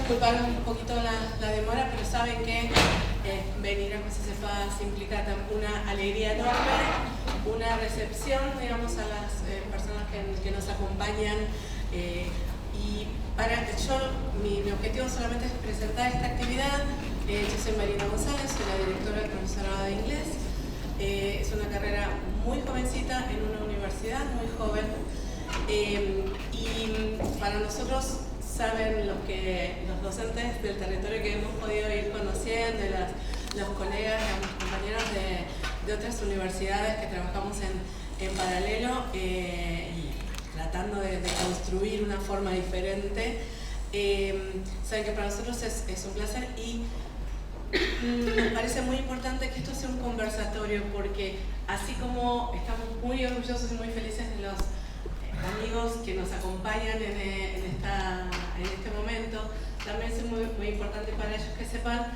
disculpar un poquito la demora, pero saben que venir a José Paz implica una alegría enorme, una recepción, digamos, a las personas que nos acompañan. Y mi objetivo solamente es presentar esta actividad. Yo soy Marina González, soy la directora del profesorado de inglés. Es una carrera muy jovencita en una universidad, muy joven. Y para nosotros, saben los docentes del territorio que hemos podido ir conociendo, los colegas, los compañeros de otras universidades que trabajamos en paralelo y tratando de construir una forma diferente. Saben que para nosotros es un placer y nos parece muy importante que esto sea un conversatorio, porque así como estamos muy orgullosos y muy felices de los amigos que nos acompañan en este momento, también es muy importante para ellos que sepan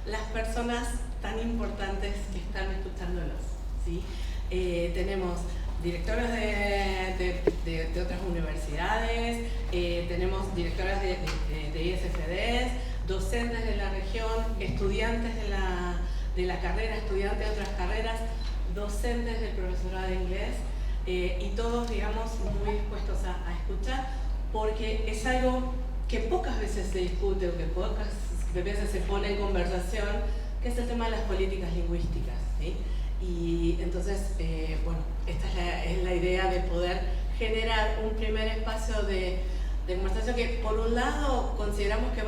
las personas tan importantes que están escuchándolos, ¿sí? Tenemos directores de otras universidades, tenemos directoras de ISFDs, docentes de la región, estudiantes de la carrera, estudiantes de otras carreras, docentes del profesorado de inglés, y todos, digamos, muy dispuestos a escuchar, porque es algo que pocas veces se discute o que pocas veces se pone en conversación, que es el tema de las políticas lingüísticas, ¿sí? Y entonces, bueno, esta es la idea de poder generar un primer espacio de conversación que, por un lado, consideramos que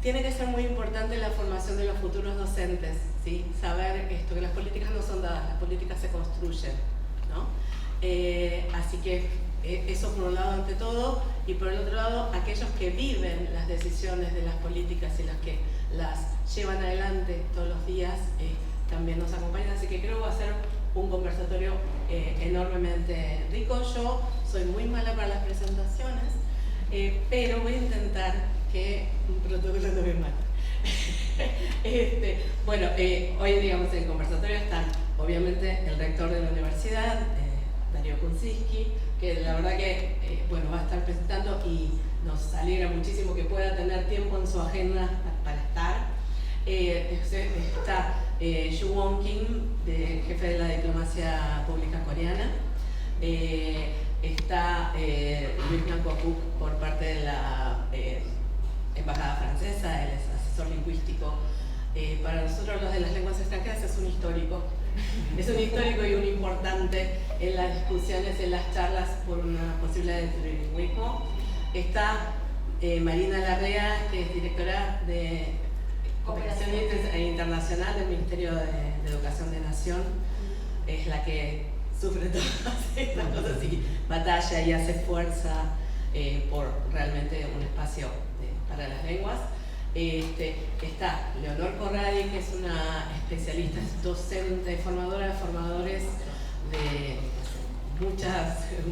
tiene que ser muy importante la formación de los futuros docentes, ¿sí? Saber esto, que las políticas no son dadas, las políticas se construyen, ¿no? Así que eso por un lado ante todo, y por el otro lado aquellos que viven las decisiones de las políticas y las que las llevan adelante todos los días también nos acompañan, así que creo que va a ser un conversatorio enormemente rico. Yo soy muy mala para las presentaciones, pero voy a intentar que un protocolo no me mate. Bueno, hoy, digamos, en el conversatorio están obviamente el rector de la universidad, Darío Kunczynski, que la verdad que bueno, va a estar presentando y nos alegra muchísimo que pueda tener tiempo en su agenda para estar. Está Yu Won Kim, jefe de la diplomacia pública coreana. Está Luis Blanco Cook por parte de la embajada francesa, él es asesor lingüístico. Para nosotros los de las lenguas extranjeras es un histórico. Es un histórico y un importante en las discusiones, en las charlas por una posibilidad de trilingüismo. Está Marina Larrea, que es directora de Cooperación Internacional del Ministerio de Educación de Nación. Es la que sufre todas estas cosas y batalla y hace fuerza por realmente un espacio para las lenguas. Está Leonor Corradi, que es una especialista, es docente, formadora de formadores de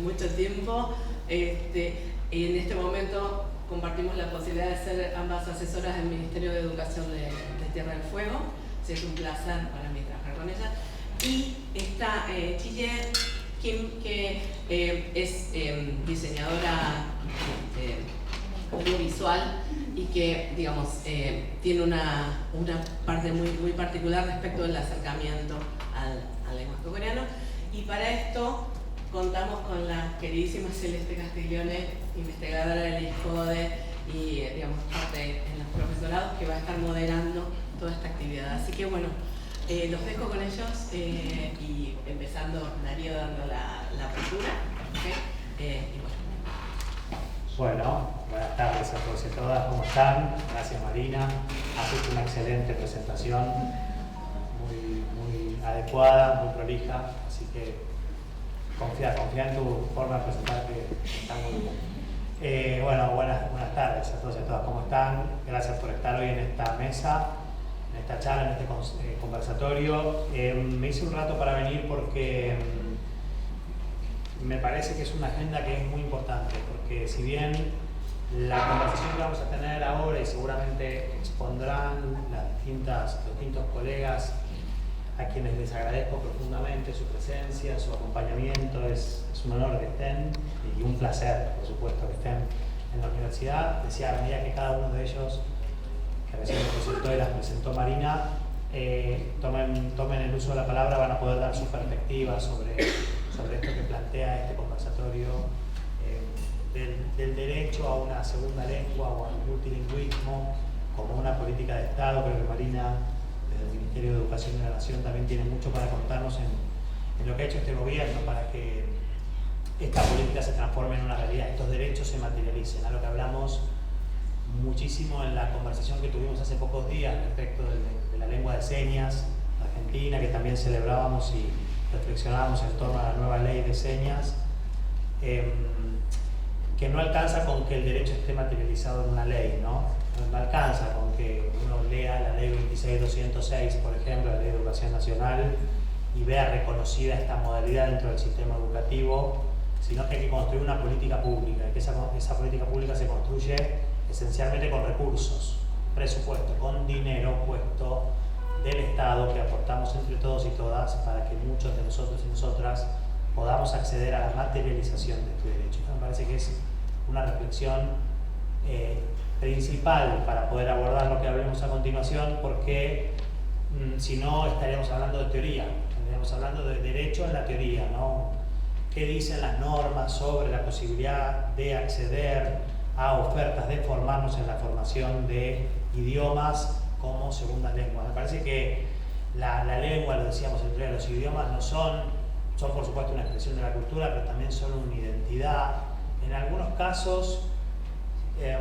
mucho tiempo. En este momento compartimos la posibilidad de ser ambas asesoras del Ministerio de Educación de Tierra del Fuego. Sí, es un placer para mí trabajar con ella. Y está Chille Kim, que es diseñadora audiovisual y que, digamos, tiene una parte muy particular respecto del acercamiento al lenguaje coreano. Y para esto contamos con la queridísima Celeste Castiglione, investigadora del ISCODE y, digamos, parte en los profesorados, que va a estar moderando toda esta actividad. Así que, bueno, los dejo con ellos y empezando Darío dando la apertura. ¿Okay? Y bueno, buenas tardes a todos y a todas, ¿cómo están? Gracias, Marina, has hecho una excelente presentación, muy adecuada, muy prolija, así que confía en tu forma de presentar, que está muy bien. Bueno, buenas tardes a todos y a todas, ¿cómo están? Gracias por estar hoy en esta mesa, en esta charla, en este conversatorio. Me hice un rato para venir porque me parece que es una agenda que es muy importante, porque si bien la conversación que vamos a tener ahora y seguramente expondrán los distintos colegas, a quienes les agradezco profundamente su presencia, su acompañamiento, es un honor que estén y un placer, por supuesto, que estén en la universidad. Decía, a medida que cada uno de ellos, que recién presentó y las presentó Marina, tomen el uso de la palabra, van a poder dar su perspectiva sobre esto que plantea este conversatorio, del derecho a una segunda lengua o al multilingüismo como una política de Estado. Creo que Marina, desde el Ministerio de Educación de la Nación, también tiene mucho para contarnos en lo que ha hecho este gobierno para que esta política se transforme en una realidad, estos derechos se materialicen, a lo que hablamos muchísimo en la conversación que tuvimos hace pocos días respecto de la lengua de señas argentina, que también celebrábamos y reflexionábamos en torno a la nueva ley de señas, que no alcanza con que el derecho esté materializado en una ley, ¿no? No alcanza con que uno lea la ley 26.206, por ejemplo, la ley de educación nacional, y vea reconocida esta modalidad dentro del sistema educativo, sino que hay que construir una política pública, y que esa política pública se construye esencialmente con recursos, presupuesto, con dinero puesto del Estado que aportamos entre todos y todas para que muchos de nosotros y nosotras podamos acceder a la materialización de este derecho. Me parece que es una reflexión principal para poder abordar lo que hablemos a continuación, porque si no estaríamos hablando de teoría, estaríamos hablando de derecho en la teoría, ¿no? ¿Qué dicen las normas sobre la posibilidad de acceder a ofertas de formarnos en la formación de idiomas como segunda lengua? Me parece que la lengua, lo decíamos entre los idiomas, no son por supuesto una expresión de la cultura, pero también son una identidad. En algunos casos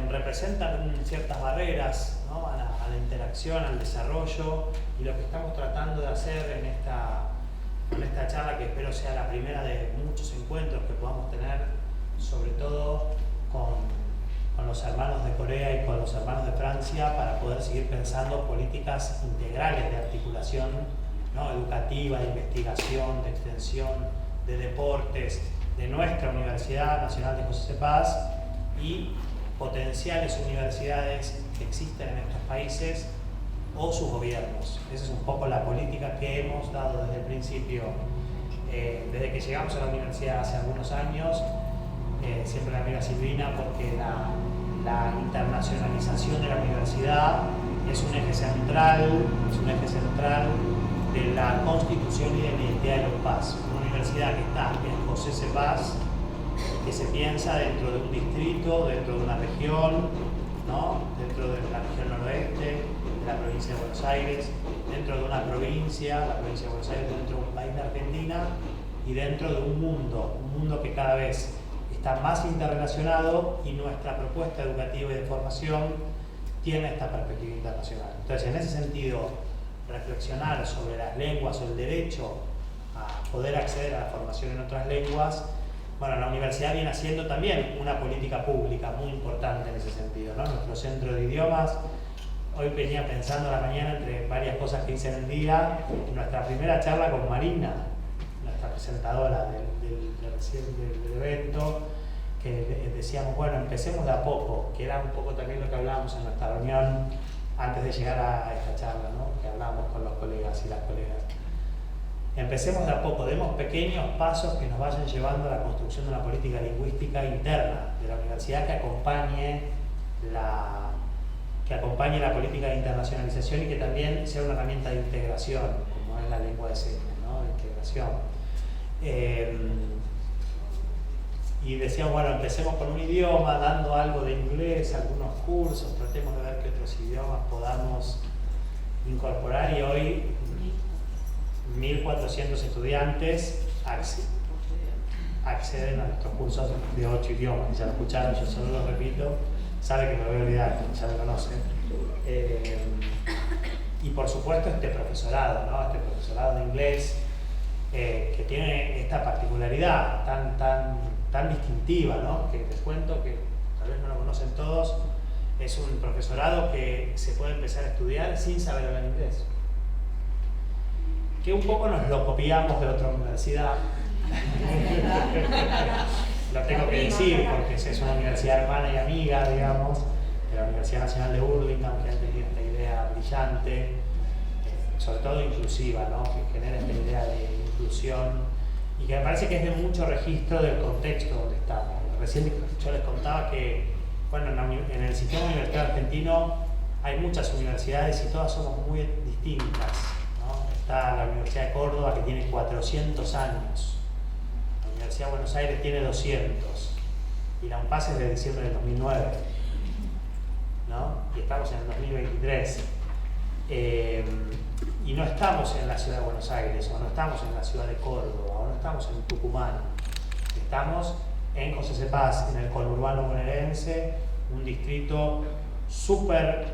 representan ciertas barreras, ¿no? a la interacción, al desarrollo, y lo que estamos tratando de hacer con esta charla, que espero sea la primera de muchos encuentros que podamos tener, sobre todo con los hermanos de Corea y con los hermanos de Francia, para poder seguir pensando políticas integrales de articulación, ¿no? Educativa, de investigación, de extensión, de deportes, de nuestra Universidad Nacional de José C. Paz y potenciales universidades que existen en estos países o sus gobiernos. Esa es un poco la política que hemos dado desde el principio, desde que llegamos a la universidad hace algunos años, siempre la amiga Silvina, porque la internacionalización de la universidad es un eje central de la constitución y de la identidad de los Paz. Una universidad que está en José C. Paz, que se piensa dentro de un distrito, dentro de una región, ¿no? Dentro de la región noroeste, de la provincia de Buenos Aires, dentro de una provincia, la provincia de Buenos Aires, dentro de un país de Argentina y dentro de un mundo que cada vez está más interrelacionado, y nuestra propuesta educativa y de formación tiene esta perspectiva internacional. Entonces, en ese sentido, reflexionar sobre las lenguas o el derecho a poder acceder a la formación en otras lenguas, bueno, la universidad viene haciendo también una política pública muy importante en ese sentido, ¿no? Nuestro centro de idiomas, hoy venía pensando a la mañana entre varias cosas que hice en el día, nuestra primera charla con Marina, nuestra presentadora del evento, que decíamos, bueno, empecemos de a poco, que era un poco también lo que hablábamos en nuestra reunión antes de llegar a esta charla, ¿no? Que hablábamos con los colegas y las colegas. Empecemos de a poco, demos pequeños pasos que nos vayan llevando a la construcción de una política lingüística interna de la universidad que acompañe la política de internacionalización y que también sea una herramienta de integración, como es la lengua de señas, ¿no? De integración. Y decíamos, bueno, empecemos con un idioma, dando algo de inglés, algunos cursos, tratemos de ver qué otros idiomas podamos incorporar, y hoy 1.400 estudiantes acceden a nuestros cursos de 8 idiomas. Ya lo escucharon, yo solo lo repito, sabe que me lo voy a olvidar, ya lo conocen. Y por supuesto este profesorado, ¿no? Este profesorado de inglés, que tiene esta particularidad tan distintiva, ¿no? Que les cuento, que tal vez no lo conocen todos, es un profesorado que se puede empezar a estudiar sin saber hablar inglés. Que un poco nos lo copiamos de otra universidad. Lo tengo que decir porque es una universidad hermana y amiga, digamos, de la Universidad Nacional de Burlingame, que ha tenido esta idea brillante, sobre todo inclusiva, ¿no? Que genera esta idea de inclusión y que me parece que es de mucho registro del contexto donde estamos. Recién yo les contaba que bueno, en el sistema universitario argentino hay muchas universidades y todas somos muy distintas, ¿no? Está la Universidad de Córdoba, que tiene 400 años, la Universidad de Buenos Aires tiene 200, y la UNPAS es de diciembre del 2009, ¿no? Y estamos en el 2023. Y no estamos en la ciudad de Buenos Aires, o no estamos en la ciudad de Córdoba, o no estamos en Tucumán. Estamos en José C. Paz, en el conurbano bonaerense, un distrito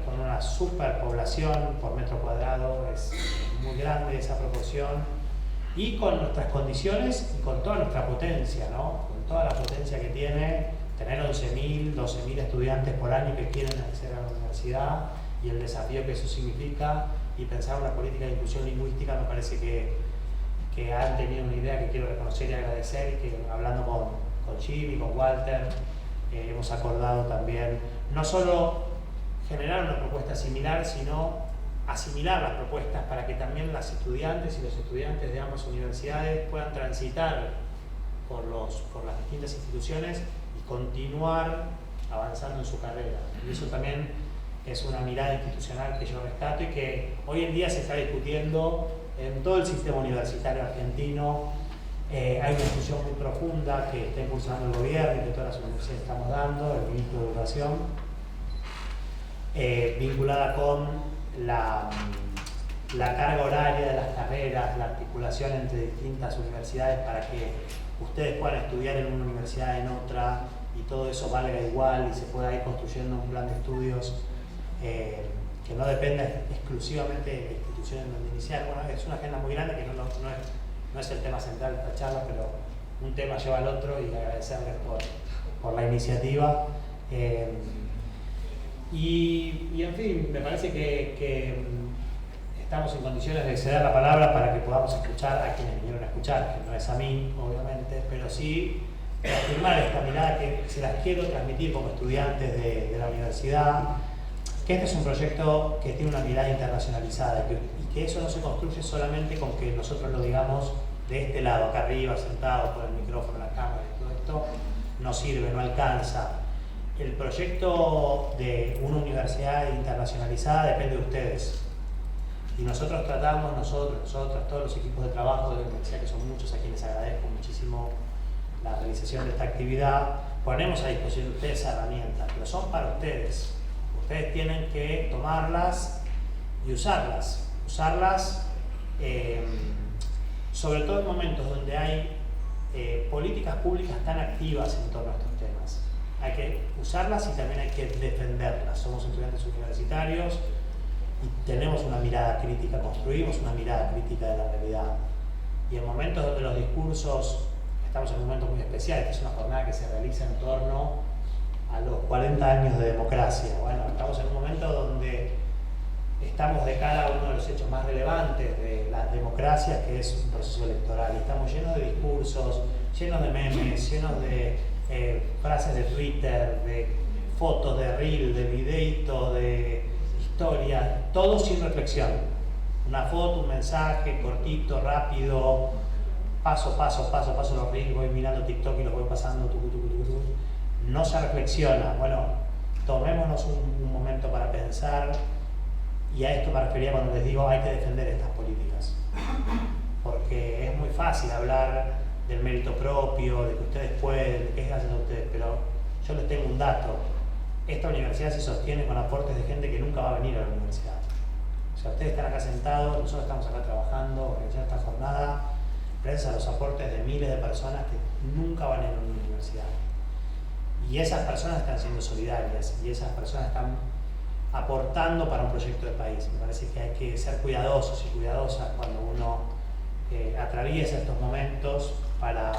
con una superpoblación por metro cuadrado, es muy grande esa proporción, y con nuestras condiciones y con toda nuestra potencia, ¿no? Con toda la potencia que tiene tener 11.000, 12.000 estudiantes por año que quieren acceder a la universidad, y el desafío que eso significa, y pensar una política de inclusión lingüística. Me parece que han tenido una idea que quiero reconocer y agradecer, y que hablando con Jimmy, con Walter, hemos acordado también no solo generar una propuesta similar, sino asimilar las propuestas para que también las estudiantes y los estudiantes de ambas universidades puedan transitar por las distintas instituciones y continuar avanzando en su carrera. Y eso también es una mirada institucional que yo rescato y que hoy en día se está discutiendo en todo el sistema universitario argentino. Hay una discusión muy profunda que está impulsando el gobierno y que todas las universidades estamos dando, el ministro de Educación, vinculada con la carga horaria de las carreras, la articulación entre distintas universidades para que ustedes puedan estudiar en una universidad, en otra, y todo eso valga igual y se pueda ir construyendo un plan de estudios que no dependa exclusivamente de instituciones donde iniciar. Bueno, es una agenda muy grande que no es el tema central de esta charla, pero un tema lleva al otro, y agradecerles por la iniciativa. Y en fin, me parece que estamos en condiciones de ceder la palabra para que podamos escuchar a quienes vinieron a escuchar, que no es a mí, obviamente, pero sí afirmar esta mirada que se las quiero transmitir como estudiantes de la universidad, que este es un proyecto que tiene una mirada internacionalizada y que eso no se construye solamente con que nosotros lo digamos de este lado, acá arriba, sentados por el micrófono, la cámara y todo esto, no sirve, no alcanza. El proyecto de una universidad internacionalizada depende de ustedes. Y nosotros tratamos, nosotros, todos los equipos de trabajo de la universidad, que son muchos, a quienes agradezco muchísimo la realización de esta actividad, ponemos a disposición de ustedes herramientas, pero son para ustedes. Ustedes tienen que tomarlas y usarlas. Sobre todo en momentos donde hay políticas públicas tan activas en torno a estos temas. Hay que usarlas y también hay que defenderlas. Somos estudiantes universitarios y tenemos una mirada crítica, construimos una mirada crítica de la realidad. Y en momentos donde los discursos, estamos en un momento muy especial, esta es una jornada que se realiza en torno a los 40 años de democracia. Bueno, estamos en un momento donde estamos de cara a uno de los hechos más relevantes de las democracias, que es un proceso electoral. Y estamos llenos de discursos, llenos de memes, llenos de frases de Twitter, de fotos, de reel, de videito, de historia, todo sin reflexión. Una foto, un mensaje cortito, rápido, paso los reels, voy mirando TikTok y los voy pasando, no se reflexiona. Bueno, tomémonos un momento para pensar, y a esto me refería cuando les digo hay que defender estas políticas, porque es muy fácil hablar del mérito propio, de que ustedes pueden, de que es gracias a ustedes, pero yo les tengo un dato: esta universidad se sostiene con aportes de gente que nunca va a venir a la universidad. O sea, ustedes están acá sentados, nosotros estamos acá trabajando, organizando esta jornada, gracias a los aportes de miles de personas que nunca van a ir a una universidad. Y esas personas están siendo solidarias, y esas personas están aportando para un proyecto de país. Me parece que hay que ser cuidadosos y cuidadosas cuando uno atraviesa estos momentos, para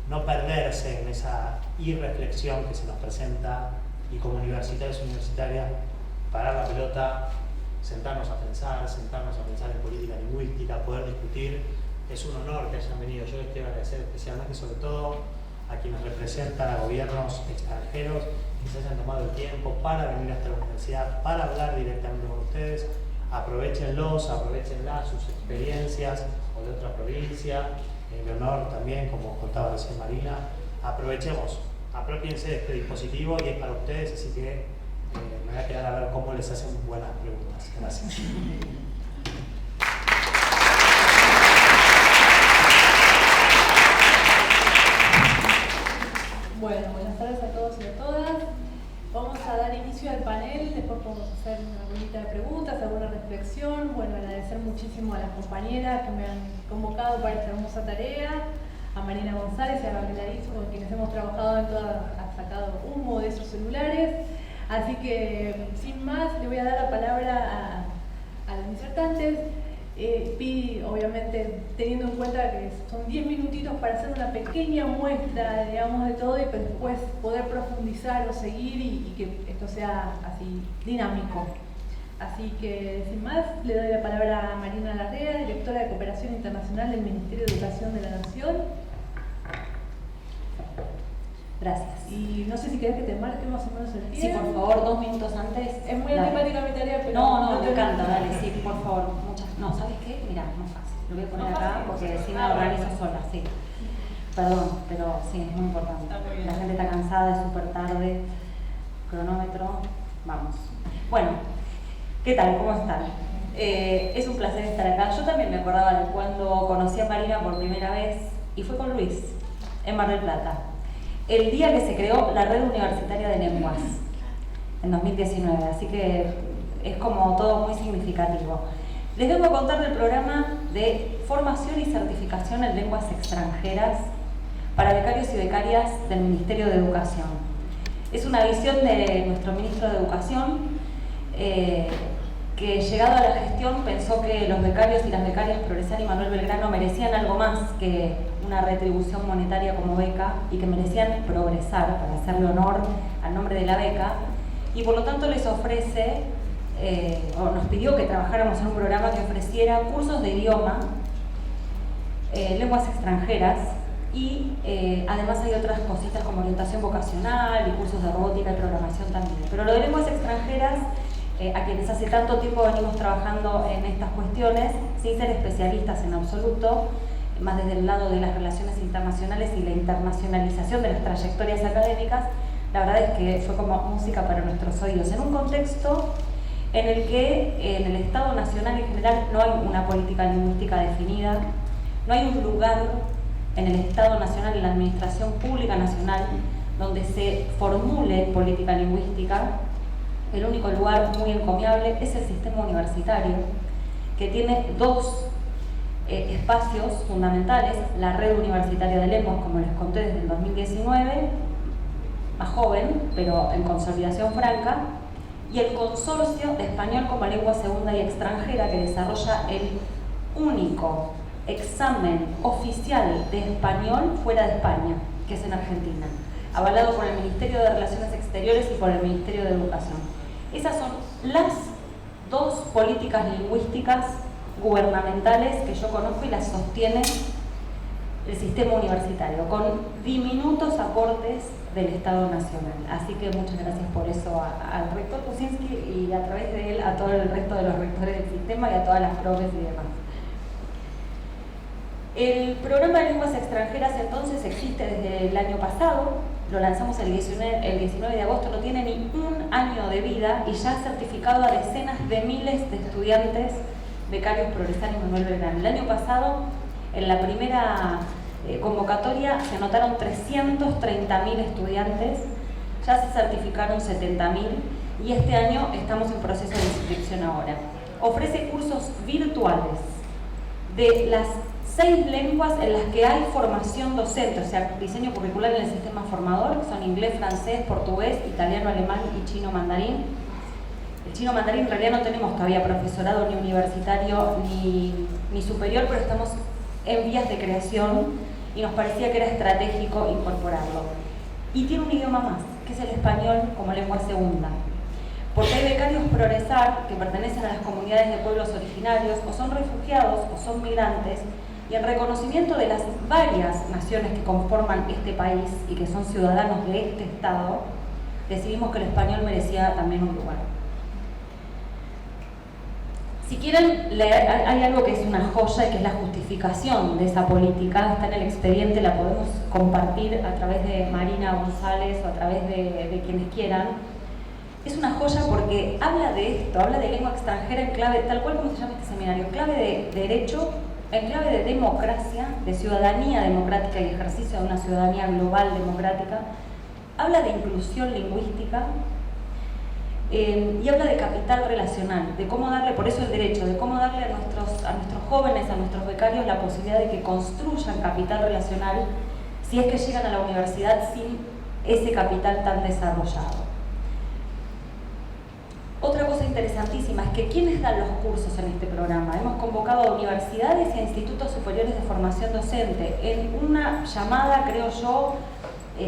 no perderse en esa irreflexión que se nos presenta, y como universitarios y universitarias, parar la pelota, sentarnos a pensar en política lingüística, poder discutir. Es un honor que hayan venido. Yo les quiero agradecer especialmente, sobre todo, a quienes representan a gobiernos extranjeros, que se hayan tomado el tiempo para venir hasta la universidad, para hablar directamente con ustedes. Aprovechenlas, sus experiencias, o de otra provincia, Leonor también, como contaba recién Marina. Aprovechemos apropiense de este dispositivo y es para ustedes, así que me voy a quedar a ver cómo les hacen buenas preguntas. Gracias. Bueno, buenas tardes a todos y a todas. Vamos a dar inicio al panel, después podemos hacer una rondita de preguntas, alguna reflexión. Bueno, agradecer muchísimo a las compañeras que me han convocado para esta hermosa tarea, a Marina González y a Gabriela Rizzo, con quienes hemos trabajado en todas, han sacado humo de esos celulares. Así que, sin más, le voy a dar la palabra a los disertantes. Obviamente, teniendo en cuenta que son 10 minutitos para hacer una pequeña muestra, digamos, de todo y después poder profundizar o seguir y que esto sea así dinámico. Así que, sin más, le doy la palabra a Marina Larrea, directora de Cooperación Internacional del Ministerio de Educación de la Nación. Gracias. Y no sé si querés que te marque más o menos el tiempo. Sí, por favor, 2 minutos antes. Es muy antipática mi tarea, pero... No, me encanta, dale, sí, por favor. No, ¿sabes qué? Mirá, más fácil. Lo voy a poner acá porque si me organizo sola, sí. Perdón, pero sí, es muy importante. La gente está cansada, es súper tarde. Cronómetro, vamos. Bueno, ¿qué tal? ¿Cómo están? Es un placer estar acá. Yo también me acordaba de cuando conocí a Marina por primera vez y fue con Luis, en Mar del Plata. El día que se creó la Red Universitaria de Lenguas, en 2019, así que es como todo muy significativo. Les vengo a contar del programa de formación y certificación en lenguas extranjeras para becarios y becarias del Ministerio de Educación. Es una visión de nuestro Ministro de Educación que, llegado a la gestión, pensó que los becarios y las becarias Progresar y Manuel Belgrano merecían algo más que una retribución monetaria como beca y que merecían progresar para hacerle honor al nombre de la beca, y por lo tanto les ofrece o nos pidió que trabajáramos en un programa que ofreciera cursos de idioma, lenguas extranjeras y además hay otras cositas como orientación vocacional y cursos de robótica y programación también. Pero lo de lenguas extranjeras, a quienes hace tanto tiempo venimos trabajando en estas cuestiones, sin ser especialistas en absoluto, más desde el lado de las relaciones internacionales y la internacionalización de las trayectorias académicas, la verdad es que fue como música para nuestros oídos, en un contexto en el que en el Estado Nacional en general no hay una política lingüística definida, no hay un lugar en el Estado Nacional, en la Administración Pública Nacional, donde se formule política lingüística. El único lugar muy encomiable es el sistema universitario, que tiene 2 espacios fundamentales: la Red Universitaria de Lenguas, como les conté, desde el 2019, más joven, pero en consolidación franca, y el Consorcio de Español como Lengua Segunda y Extranjera, que desarrolla el único examen oficial de español fuera de España, que es en Argentina, avalado por el Ministerio de Relaciones Exteriores y por el Ministerio de Educación. Esas son las 2 políticas lingüísticas gubernamentales que yo conozco y las sostiene el sistema universitario, con diminutos aportes del Estado Nacional. Así que muchas gracias por eso al rector Kuczynski y a través de él a todo el resto de los rectores del sistema y a todas las profes y demás. El programa de lenguas extranjeras entonces existe desde el año pasado, lo lanzamos el 19 de agosto, no tiene ni un año de vida y ya ha certificado a decenas de miles de estudiantes becarios Progresar y Manuel Belgrano. El año pasado, en la primera convocatoria, se anotaron 330.000 estudiantes, ya se certificaron 70.000 y este año estamos en proceso de inscripción ahora. Ofrece cursos virtuales de las 6 lenguas en las que hay formación docente, o sea, diseño curricular en el sistema formador, que son inglés, francés, portugués, italiano, alemán y chino mandarín. El chino mandarín en realidad no tenemos todavía profesorado ni universitario ni superior, pero estamos en vías de creación y nos parecía que era estratégico incorporarlo. Y tiene un idioma más, que es el español como lengua segunda. Porque hay becarios Progresar que pertenecen a las comunidades de pueblos originarios, o son refugiados, o son migrantes, y en reconocimiento de las varias naciones que conforman este país y que son ciudadanos de este Estado, decidimos que el español merecía también un lugar. Si quieren leer, hay algo que es una joya y que es la justificación de esa política, está en el expediente, la podemos compartir a través de Marina González o a través de quienes quieran. Es una joya porque habla de esto, habla de lengua extranjera en clave, tal cual como se llama este seminario, en clave de derecho, en clave de democracia, de ciudadanía democrática y ejercicio de una ciudadanía global democrática, habla de inclusión lingüística, y habla de capital relacional, de cómo darle, por eso el derecho, de cómo darle a nuestros jóvenes, a nuestros becarios la posibilidad de que construyan capital relacional si es que llegan a la universidad sin ese capital tan desarrollado. Otra cosa interesantísima es que ¿quiénes dan los cursos en este programa? Hemos convocado a universidades y a institutos superiores de formación docente en una llamada, creo yo,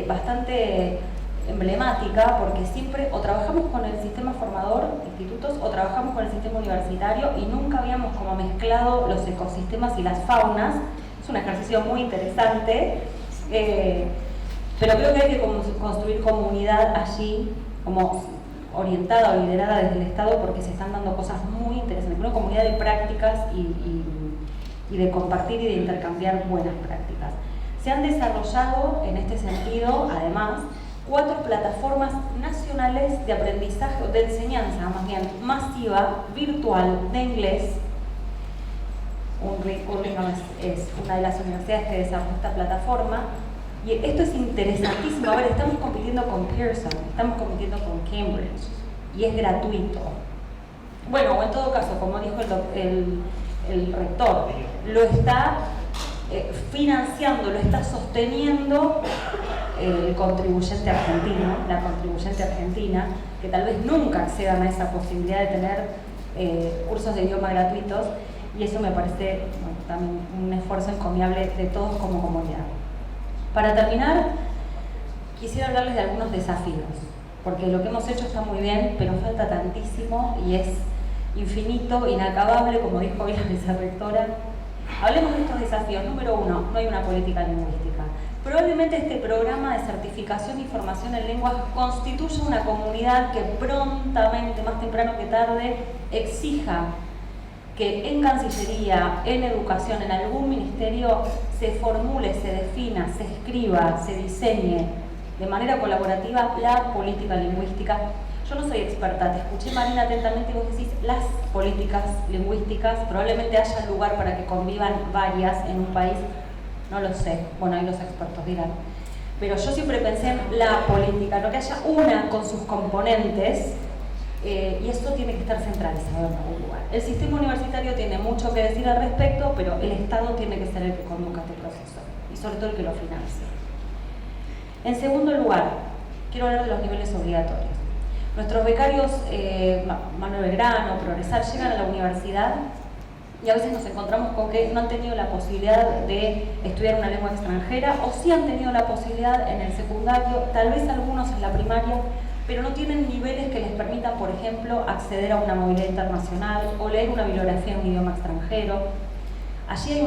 bastante emblemática, porque siempre o trabajamos con el sistema formador, institutos, o trabajamos con el sistema universitario y nunca habíamos como mezclado los ecosistemas y las faunas. Es un ejercicio muy interesante, pero creo que hay que construir comunidad allí, como orientada o liderada desde el Estado, porque se están dando cosas muy interesantes, una comunidad de prácticas y de compartir y de intercambiar buenas prácticas. Se han desarrollado en este sentido, además, 4 plataformas nacionales de aprendizaje, de enseñanza más bien masiva, virtual, de inglés. Urlingham es una de las universidades que desarrolló esta plataforma. Y esto es interesantísimo. A ver, estamos compitiendo con Pearson, estamos compitiendo con Cambridge, y es gratuito. Bueno, o en todo caso, como dijo el rector, lo está financiando, lo está sosteniendo el contribuyente argentino, la contribuyente argentina, que tal vez nunca accedan a esa posibilidad de tener cursos de idioma gratuitos, y eso me parece, bueno, también un esfuerzo encomiable de todos como comunidad. Para terminar, quisiera hablarles de algunos desafíos, porque lo que hemos hecho está muy bien, pero falta tantísimo y es infinito, inacabable, como dijo hoy la vicerrectora. Hablemos de estos desafíos. Número 1, no hay una política lingüística. Probablemente este programa de certificación y formación en lenguas constituya una comunidad que prontamente, más temprano que tarde, exija que en Cancillería, en Educación, en algún ministerio, se formule, se defina, se escriba, se diseñe de manera colaborativa la política lingüística. Yo no soy experta, te escuché, Marina, atentamente, y vos decís las políticas lingüísticas, probablemente haya lugar para que convivan varias en un país, no lo sé, bueno, ahí los expertos dirán. Pero yo siempre pensé en la política, no que haya una con sus componentes, y esto tiene que estar centralizado en algún lugar. El sistema universitario tiene mucho que decir al respecto, pero el Estado tiene que ser el que conduzca este proceso, y sobre todo el que lo financie. En segundo lugar, quiero hablar de los niveles obligatorios. Nuestros becarios, Manuel Belgrano, Progresar, llegan a la universidad y a veces nos encontramos con que no han tenido la posibilidad de estudiar una lengua extranjera, o sí han tenido la posibilidad en el secundario, tal vez algunos en la primaria, pero no tienen niveles que les permitan, por ejemplo, acceder a una movilidad internacional o leer una bibliografía en un idioma extranjero. Allí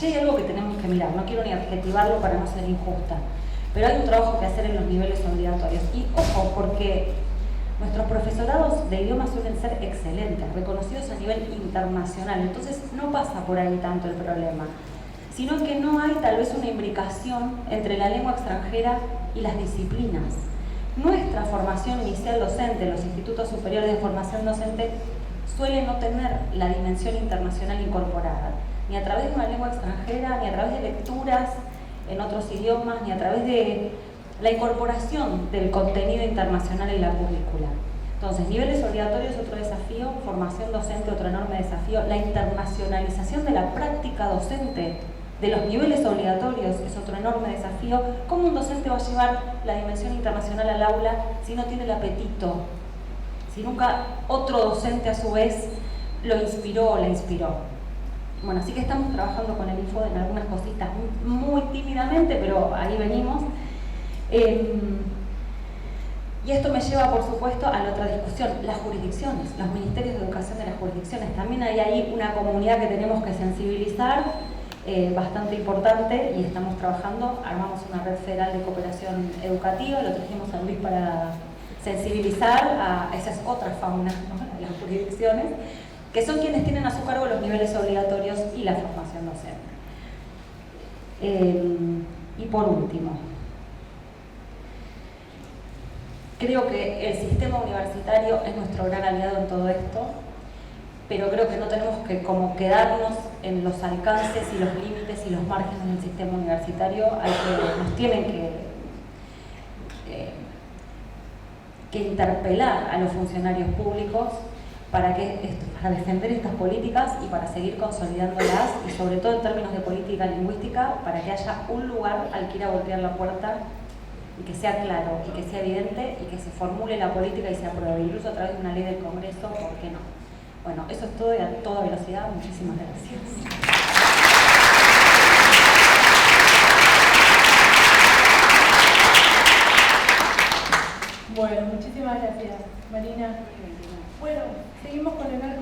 hay algo que tenemos que mirar, no quiero ni adjetivarlo para no ser injusta, pero hay un trabajo que hacer en los niveles obligatorios. Y ojo, porque nuestros profesorados de idiomas suelen ser excelentes, reconocidos a nivel internacional, entonces no pasa por ahí tanto el problema, sino que no hay tal vez una imbricación entre la lengua extranjera y las disciplinas. Nuestra formación inicial docente, los institutos superiores de formación docente, suelen no tener la dimensión internacional incorporada, ni a través de una lengua extranjera, ni a través de lecturas en otros idiomas, ni a través de la incorporación del contenido internacional en la currícula. Entonces, niveles obligatorios, otro desafío, formación docente, otro enorme desafío, la internacionalización de la práctica docente de los niveles obligatorios es otro enorme desafío. ¿Cómo un docente va a llevar la dimensión internacional al aula si no tiene el apetito? Si nunca otro docente a su vez lo inspiró o la inspiró. Bueno, así que estamos trabajando con el INFOD en algunas cositas muy tímidamente, pero ahí venimos. Y esto me lleva, por supuesto, a la otra discusión, las jurisdicciones, los ministerios de educación de las jurisdicciones. También hay ahí una comunidad que tenemos que sensibilizar, bastante importante, y estamos trabajando, armamos una red federal de cooperación educativa, lo trajimos a Luis para sensibilizar a esas otras faunas, ¿no?, las jurisdicciones, que son quienes tienen a su cargo los niveles obligatorios y la formación docente. Y por último, creo que el sistema universitario es nuestro gran aliado en todo esto, pero creo que no tenemos que como quedarnos en los alcances y los límites y los márgenes del sistema universitario. Nos tienen que interpelar a los funcionarios públicos para defender estas políticas y para seguir consolidándolas, y sobre todo en términos de política lingüística, para que haya un lugar al que ir a golpear la puerta y que sea claro y que sea evidente y que se formule la política y se apruebe, incluso a través de una ley del Congreso, ¿por qué no? Bueno, eso es todo y a toda velocidad. Muchísimas gracias. Bueno, muchísimas gracias, Marina. Bueno, seguimos con Leonel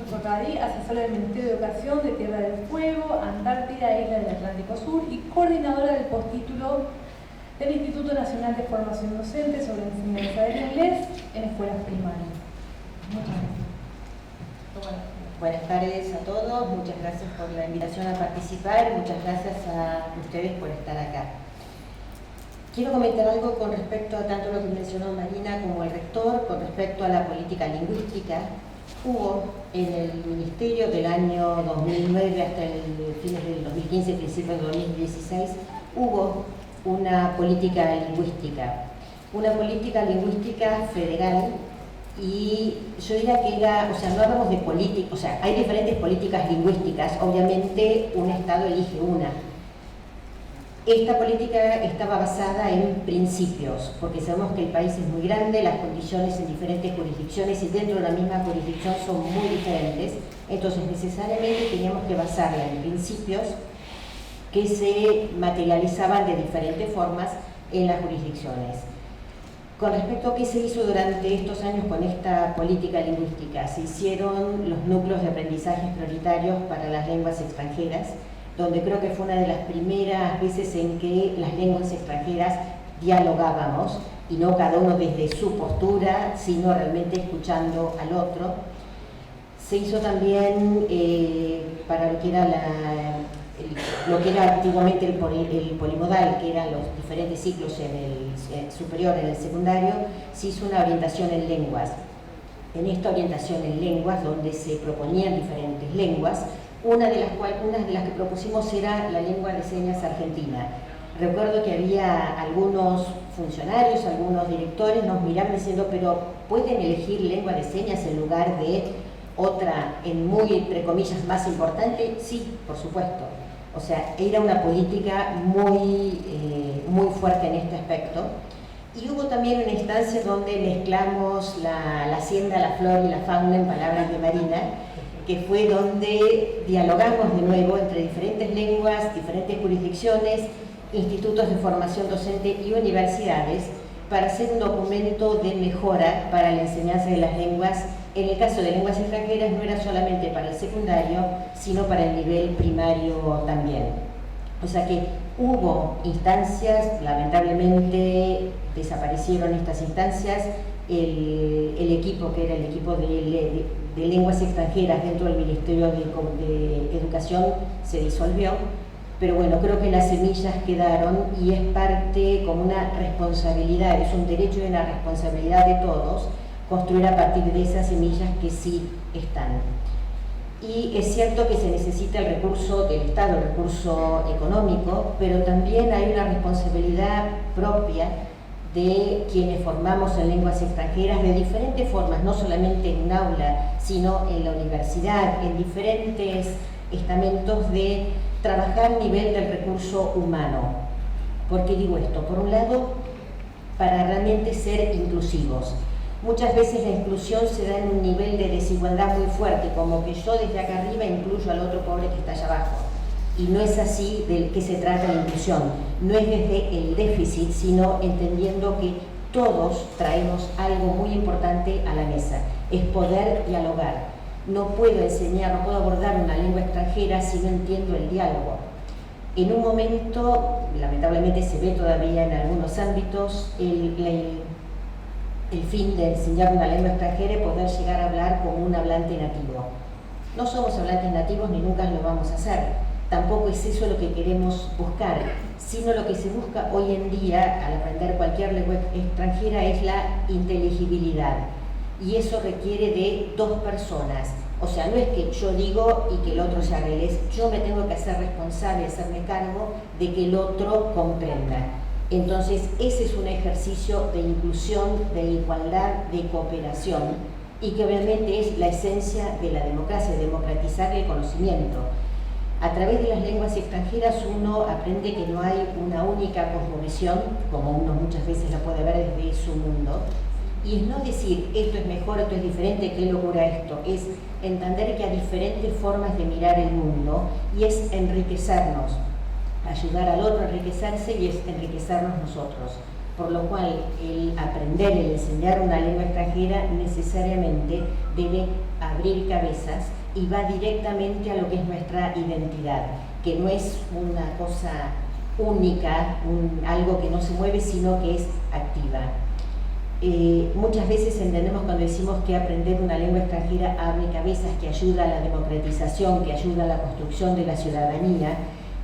Corradi, asesora del Ministerio de Educación de Tierra del Fuego, Antártida e Isla del Atlántico Sur y coordinadora del postítulo del Instituto Nacional de Formación Docente sobre enseñanza del inglés en escuelas primarias. Muchas gracias. Buenas tardes a todos, muchas gracias por la invitación a participar y muchas gracias a ustedes por estar acá. Quiero comentar algo con respecto a tanto lo que mencionó Marina como el rector, con respecto a la política lingüística. Hubo en el Ministerio del año 2009 hasta el fines del 2015, principios del 2016, hubo una política lingüística federal, y yo diría que era, no hablamos de política, hay diferentes políticas lingüísticas, obviamente un Estado elige una. Esta política estaba basada en principios, porque sabemos que el país es muy grande, las condiciones en diferentes jurisdicciones y dentro de la misma jurisdicción son muy diferentes, entonces necesariamente teníamos que basarla en principios que se materializaban de diferentes formas en las jurisdicciones. Con respecto a qué se hizo durante estos años con esta política lingüística, se hicieron los núcleos de aprendizajes prioritarios para las lenguas extranjeras, donde creo que fue una de las primeras veces en que las lenguas extranjeras dialogábamos, y no cada uno desde su postura, sino realmente escuchando al otro. Se hizo también para lo que era antiguamente el polimodal, que eran los diferentes ciclos en el superior, en el secundario, se hizo una orientación en lenguas. En esta orientación en lenguas, donde se proponían diferentes lenguas, una de las que propusimos era la lengua de señas argentina. Recuerdo que había algunos funcionarios, algunos directores nos miraban diciendo, pero ¿pueden elegir lengua de señas en lugar de otra, muy, entre comillas, más importante? Sí, por supuesto. Era una política muy fuerte en este aspecto. Y hubo también una instancia donde mezclamos la hacienda, la flora y la fauna, en palabras de Marina, que fue donde dialogamos de nuevo entre diferentes lenguas, diferentes jurisdicciones, institutos de formación docente y universidades, para hacer un documento de mejora para la enseñanza de las lenguas. En el caso de lenguas extranjeras no era solamente para el secundario, sino para el nivel primario también. O sea que hubo instancias, lamentablemente desaparecieron estas instancias, el equipo que era el equipo de lenguas extranjeras dentro del Ministerio de Educación se disolvió, pero bueno, creo que las semillas quedaron y es parte como una responsabilidad, es un derecho y una responsabilidad de todos construir a partir de esas semillas que sí están. Y es cierto que se necesita el recurso del Estado, el recurso económico, pero también hay una responsabilidad propia de quienes formamos en lenguas extranjeras de diferentes formas, no solamente en un aula, sino en la universidad, en diferentes estamentos, de trabajar a nivel del recurso humano. ¿Por qué digo esto? Por un lado, para realmente ser inclusivos. Muchas veces la inclusión se da en un nivel de desigualdad muy fuerte, como que yo desde acá arriba incluyo al otro pobre que está allá abajo. Y no es así del que se trata la inclusión. No es desde el déficit, sino entendiendo que todos traemos algo muy importante a la mesa. Es poder dialogar. No puedo enseñar, no puedo abordar una lengua extranjera si no entiendo el diálogo. En un momento, lamentablemente se ve todavía en algunos ámbitos, el fin de enseñar una lengua extranjera es poder llegar a hablar como un hablante nativo. No somos hablantes nativos ni nunca lo vamos a hacer. Tampoco es eso lo que queremos buscar, sino lo que se busca hoy en día al aprender cualquier lengua extranjera es la inteligibilidad. Y eso requiere de dos personas. O sea, no es que yo digo y que el otro se arregle, yo me tengo que hacer responsable, hacerme cargo de que el otro comprenda. Entonces, ese es un ejercicio de inclusión, de igualdad, de cooperación, y que obviamente es la esencia de la democracia, democratizar el conocimiento. A través de las lenguas extranjeras uno aprende que no hay una única cosmovisión, como uno muchas veces la puede ver desde su mundo, y es no decir esto es mejor, esto es diferente, qué locura esto, es entender que hay diferentes formas de mirar el mundo y es enriquecernos, ayudar al otro a enriquecerse y es enriquecernos nosotros. Por lo cual el aprender, el enseñar una lengua extranjera necesariamente debe abrir cabezas y va directamente a lo que es nuestra identidad, que no es una cosa única, algo que no se mueve, sino que es activa. Muchas veces entendemos cuando decimos que aprender una lengua extranjera abre cabezas, que ayuda a la democratización, que ayuda a la construcción de la ciudadanía,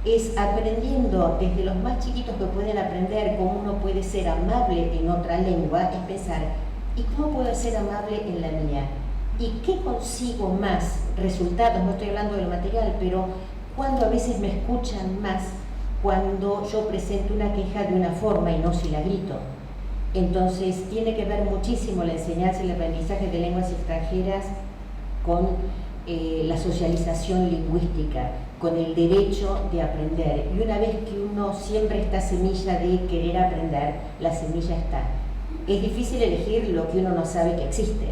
es aprendiendo desde los más chiquitos que pueden aprender cómo uno puede ser amable en otra lengua, es pensar, ¿y cómo puedo ser amable en la mía? ¿Y qué consigo más resultados? No estoy hablando de lo material, pero cuando a veces me escuchan más cuando yo presento una queja de una forma y no si la grito. Entonces tiene que ver muchísimo la enseñanza y el aprendizaje de lenguas extranjeras con la socialización lingüística, con el derecho de aprender. Y una vez que uno siembra esta semilla de querer aprender, la semilla está. Es difícil elegir lo que uno no sabe que existe.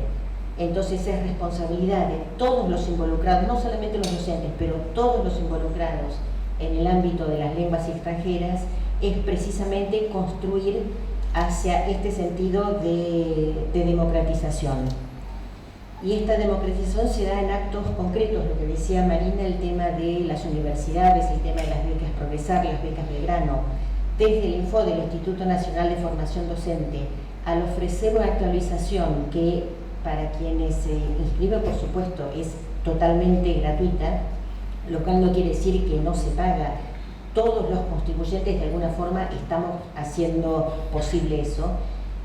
Entonces es responsabilidad de todos los involucrados, no solamente los docentes, pero todos los involucrados en el ámbito de las lenguas extranjeras, es precisamente construir hacia este sentido de democratización. Y esta democratización se da en actos concretos, lo que decía Marina, el tema de las universidades, el tema de las becas Progresar, las becas Belgrano. Desde el Info del Instituto Nacional de Formación Docente, al ofrecer una actualización que para quienes se inscriben, por supuesto, es totalmente gratuita, lo cual no quiere decir que no se paga. Todos los contribuyentes de alguna forma estamos haciendo posible eso.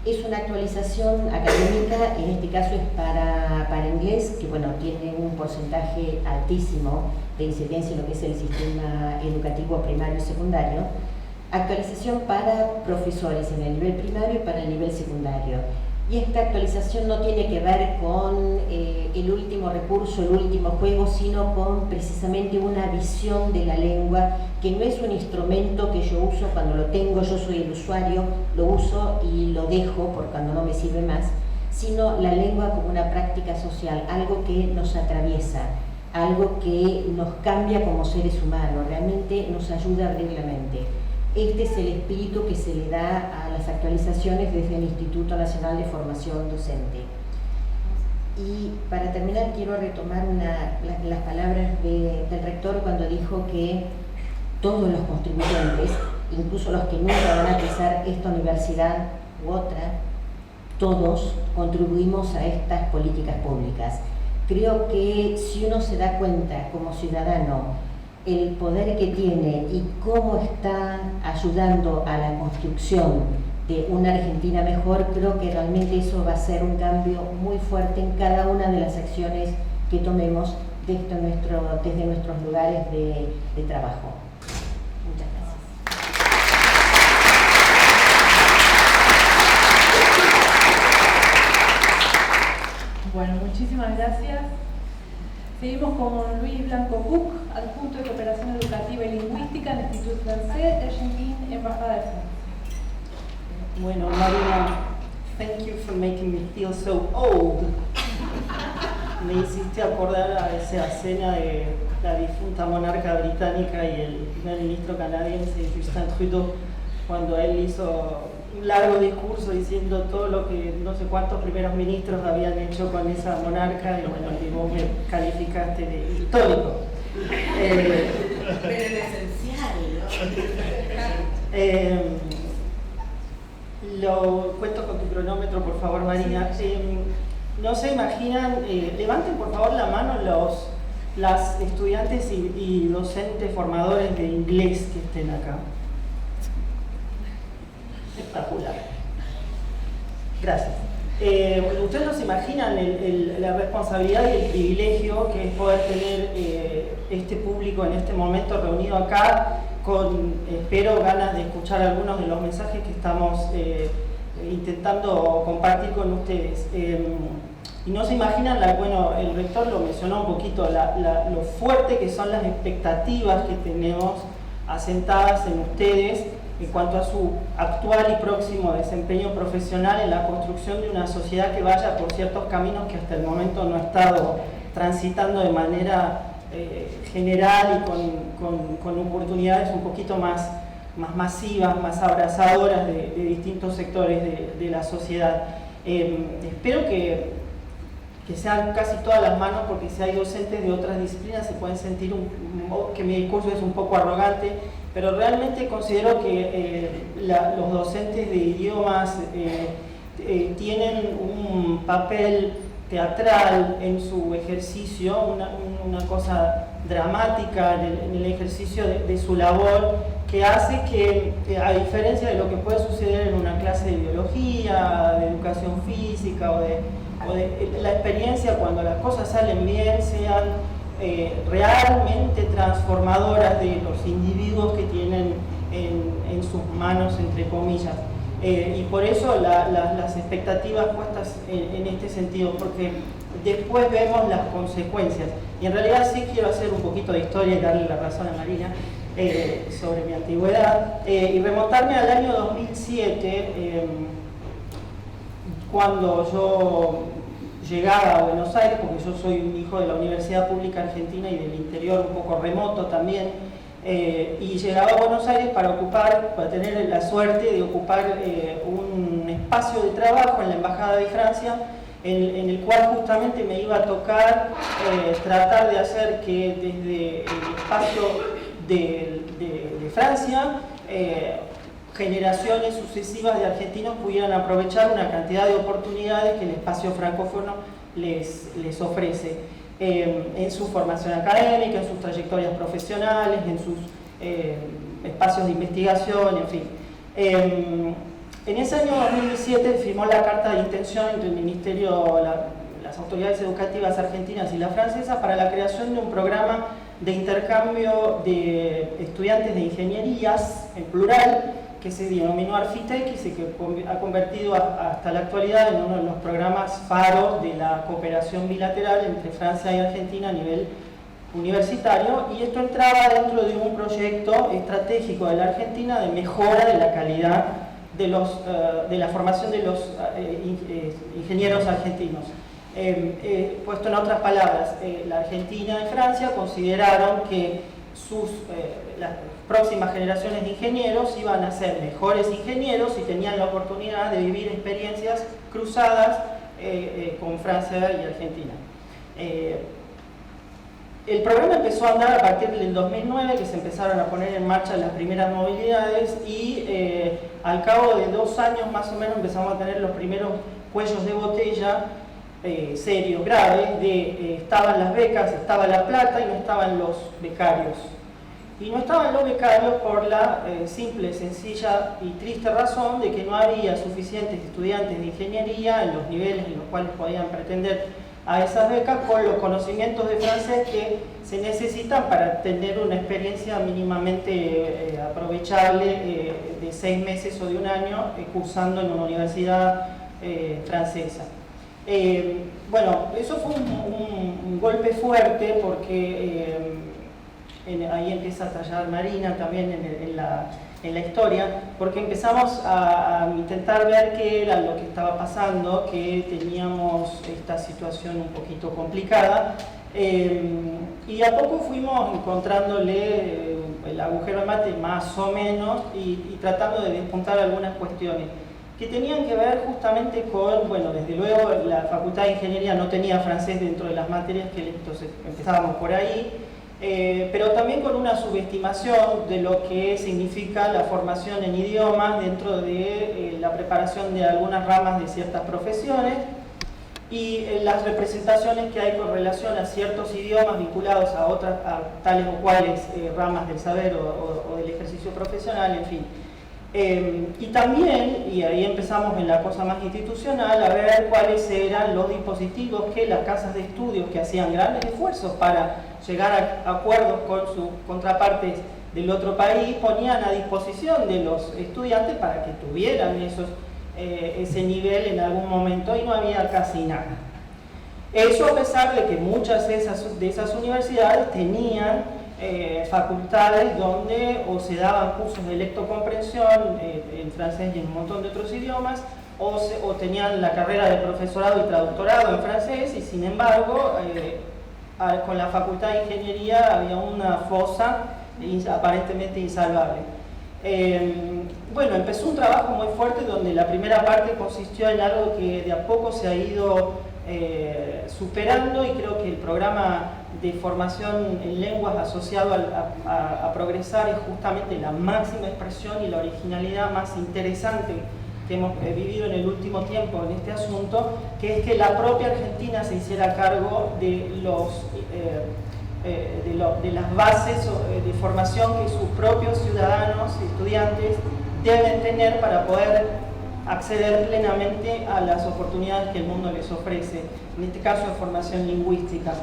Es una actualización académica, en este caso es para inglés, que bueno, tiene un porcentaje altísimo de incidencia en lo que es el sistema educativo primario y secundario. Actualización para profesores en el nivel primario y para el nivel secundario. Y esta actualización no tiene que ver con el último recurso, el último juego, sino con precisamente una visión de la lengua, que no es un instrumento que yo uso cuando lo tengo, yo soy el usuario, lo uso y lo dejo por cuando no me sirve más, sino la lengua como una práctica social, algo que nos atraviesa, algo que nos cambia como seres humanos, realmente nos ayuda a abrir la mente. Este es el espíritu que se le da a las actualizaciones desde el Instituto Nacional de Formación Docente. Y para terminar quiero retomar las palabras del rector cuando dijo que todos los contribuyentes, incluso los que nunca van a pisar esta universidad u otra, todos contribuimos a estas políticas públicas. Creo que si uno se da cuenta como ciudadano el poder que tiene y cómo está ayudando a la construcción de una Argentina mejor, creo que realmente eso va a ser un cambio muy fuerte en cada una de las acciones que tomemos desde nuestros lugares de trabajo. Muchas gracias. Bueno, muchísimas gracias. Seguimos con Luis Blanco Cook, adjunto de Cooperación Educativa y Lingüística en el Instituto Francés de Argentina, Embajada de Francia. Bueno, Marina, thank you for making me feel so old. Me hiciste acordar a esa escena de la difunta monarca británica y el primer ministro canadiense Justin Trudeau, cuando él hizo un largo discurso diciendo todo lo que no sé cuántos primeros ministros habían hecho con esa monarca, y bueno, y vos me calificaste de histórico. Pero el esencial, ¿no? Lo cuento con tu cronómetro, por favor, Marina. No se imaginan, levanten por favor la mano las estudiantes y docentes formadores de inglés que estén acá. Espectacular. Gracias. Ustedes no se imaginan la responsabilidad y el privilegio que es poder tener este público en este momento reunido acá con, espero, ganas de escuchar algunos de los mensajes que estamos intentando compartir con ustedes. Y no se imaginan, bueno, el rector lo mencionó un poquito, lo fuerte que son las expectativas que tenemos asentadas en ustedes en cuanto a su actual y próximo desempeño profesional en la construcción de una sociedad que vaya por ciertos caminos que hasta el momento no ha estado transitando de manera general y con oportunidades un poquito más masivas, más abrazadoras de distintos sectores de la sociedad. Espero que sean casi todas las manos, porque si hay docentes de otras disciplinas se pueden sentir que mi discurso es un poco arrogante, pero realmente considero que los docentes de idiomas tienen un papel teatral en su ejercicio, una cosa dramática en el ejercicio de su labor, que hace que, a diferencia de lo que puede suceder en una clase de biología, de educación física o de la experiencia, cuando las cosas salen bien, sean realmente transformadoras de los individuos que tienen en sus manos, entre comillas. Y por eso las expectativas puestas en este sentido, porque después vemos las consecuencias. Y en realidad sí quiero hacer un poquito de historia y darle la razón a Marina sobre mi antigüedad y remontarme al año 2007, cuando yo llegaba a Buenos Aires, porque yo soy un hijo de la Universidad Pública Argentina y del interior un poco remoto también, y llegaba a Buenos Aires para tener la suerte de ocupar un espacio de trabajo en la Embajada de Francia, en el cual justamente me iba a tocar tratar de hacer que desde el espacio de Francia generaciones sucesivas de argentinos pudieran aprovechar una cantidad de oportunidades que el espacio francófono les ofrece en su formación académica, en sus trayectorias profesionales, en sus espacios de investigación, en fin. En ese año 2007 firmó la carta de intención entre el Ministerio, las autoridades educativas argentinas y la francesa para la creación de un programa de intercambio de estudiantes de ingenierías, en plural, que se denominó Arfitec y que ha convertido hasta la actualidad en uno de los programas faros de la cooperación bilateral entre Francia y Argentina a nivel universitario, y esto entraba dentro de un proyecto estratégico de la Argentina de mejora de la calidad de la formación de los ingenieros argentinos. Puesto en otras palabras, la Argentina y Francia consideraron que las próximas generaciones de ingenieros iban a ser mejores ingenieros y tenían la oportunidad de vivir experiencias cruzadas con Francia y Argentina. El programa empezó a andar a partir del 2009, que se empezaron a poner en marcha las primeras movilidades, y al cabo de 2 años más o menos empezamos a tener los primeros cuellos de botella serios, graves, estaban las becas, estaba la plata y no estaban los becarios. Y no estaban los becarios por la simple, sencilla y triste razón de que no había suficientes estudiantes de ingeniería en los niveles en los cuales podían pretender a esas becas con los conocimientos de francés que se necesitan para tener una experiencia mínimamente aprovechable de 6 meses o de 1 año cursando en una universidad francesa. Bueno, eso fue un golpe fuerte porque ahí empieza a tallar Marina también en la historia, porque empezamos a intentar ver qué era lo que estaba pasando, que teníamos esta situación un poquito complicada, y a poco fuimos encontrándole el agujero de mate más o menos y tratando de despuntar algunas cuestiones que tenían que ver justamente con, bueno, desde luego la Facultad de Ingeniería no tenía francés dentro de las materias, entonces empezábamos por ahí, pero también con una subestimación de lo que significa la formación en idiomas dentro de la preparación de algunas ramas de ciertas profesiones y las representaciones que hay con relación a ciertos idiomas vinculados a otras, a tales o cuales ramas del saber o del ejercicio profesional, en fin. Y también, y ahí empezamos en la cosa más institucional, a ver cuáles eran los dispositivos que las casas de estudios, que hacían grandes esfuerzos para llegar a acuerdos con sus contrapartes del otro país, ponían a disposición de los estudiantes para que tuvieran ese nivel en algún momento, y no había casi nada. Eso a pesar de que muchas de esas universidades tenían facultades donde o se daban cursos de lectocomprensión en francés y en un montón de otros idiomas, o tenían la carrera de profesorado y traductorado en francés, y sin embargo con la facultad de ingeniería había una fosa aparentemente insalvable. Bueno, empezó un trabajo muy fuerte donde la primera parte consistió en algo que de a poco se ha ido superando, y creo que el programa de formación en lenguas asociado a Progresar es justamente la máxima expresión y la originalidad más interesante que hemos vivido en el último tiempo en este asunto, que es que la propia Argentina se hiciera cargo de las bases de formación que sus propios ciudadanos y estudiantes deben tener para poder acceder plenamente a las oportunidades que el mundo les ofrece, en este caso de formación lingüística.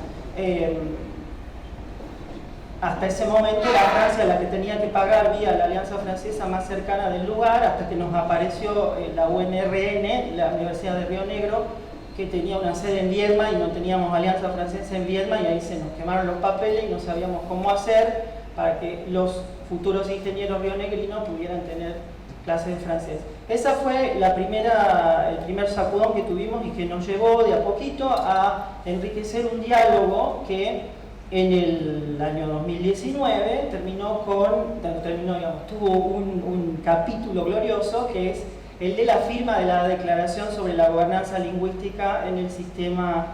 Hasta ese momento era Francia la que tenía que pagar vía la alianza francesa más cercana del lugar, hasta que nos apareció la UNRN, la Universidad de Río Negro, que tenía una sede en Viedma y no teníamos alianza francesa en Viedma, y ahí se nos quemaron los papeles y no sabíamos cómo hacer para que los futuros ingenieros rionegrinos pudieran tener clases de francés. Esa fue el primer sacudón que tuvimos, y que nos llevó de a poquito a enriquecer un diálogo que en el año 2019 tuvo un capítulo glorioso, que es el de la firma de la Declaración sobre la Gobernanza Lingüística en el Sistema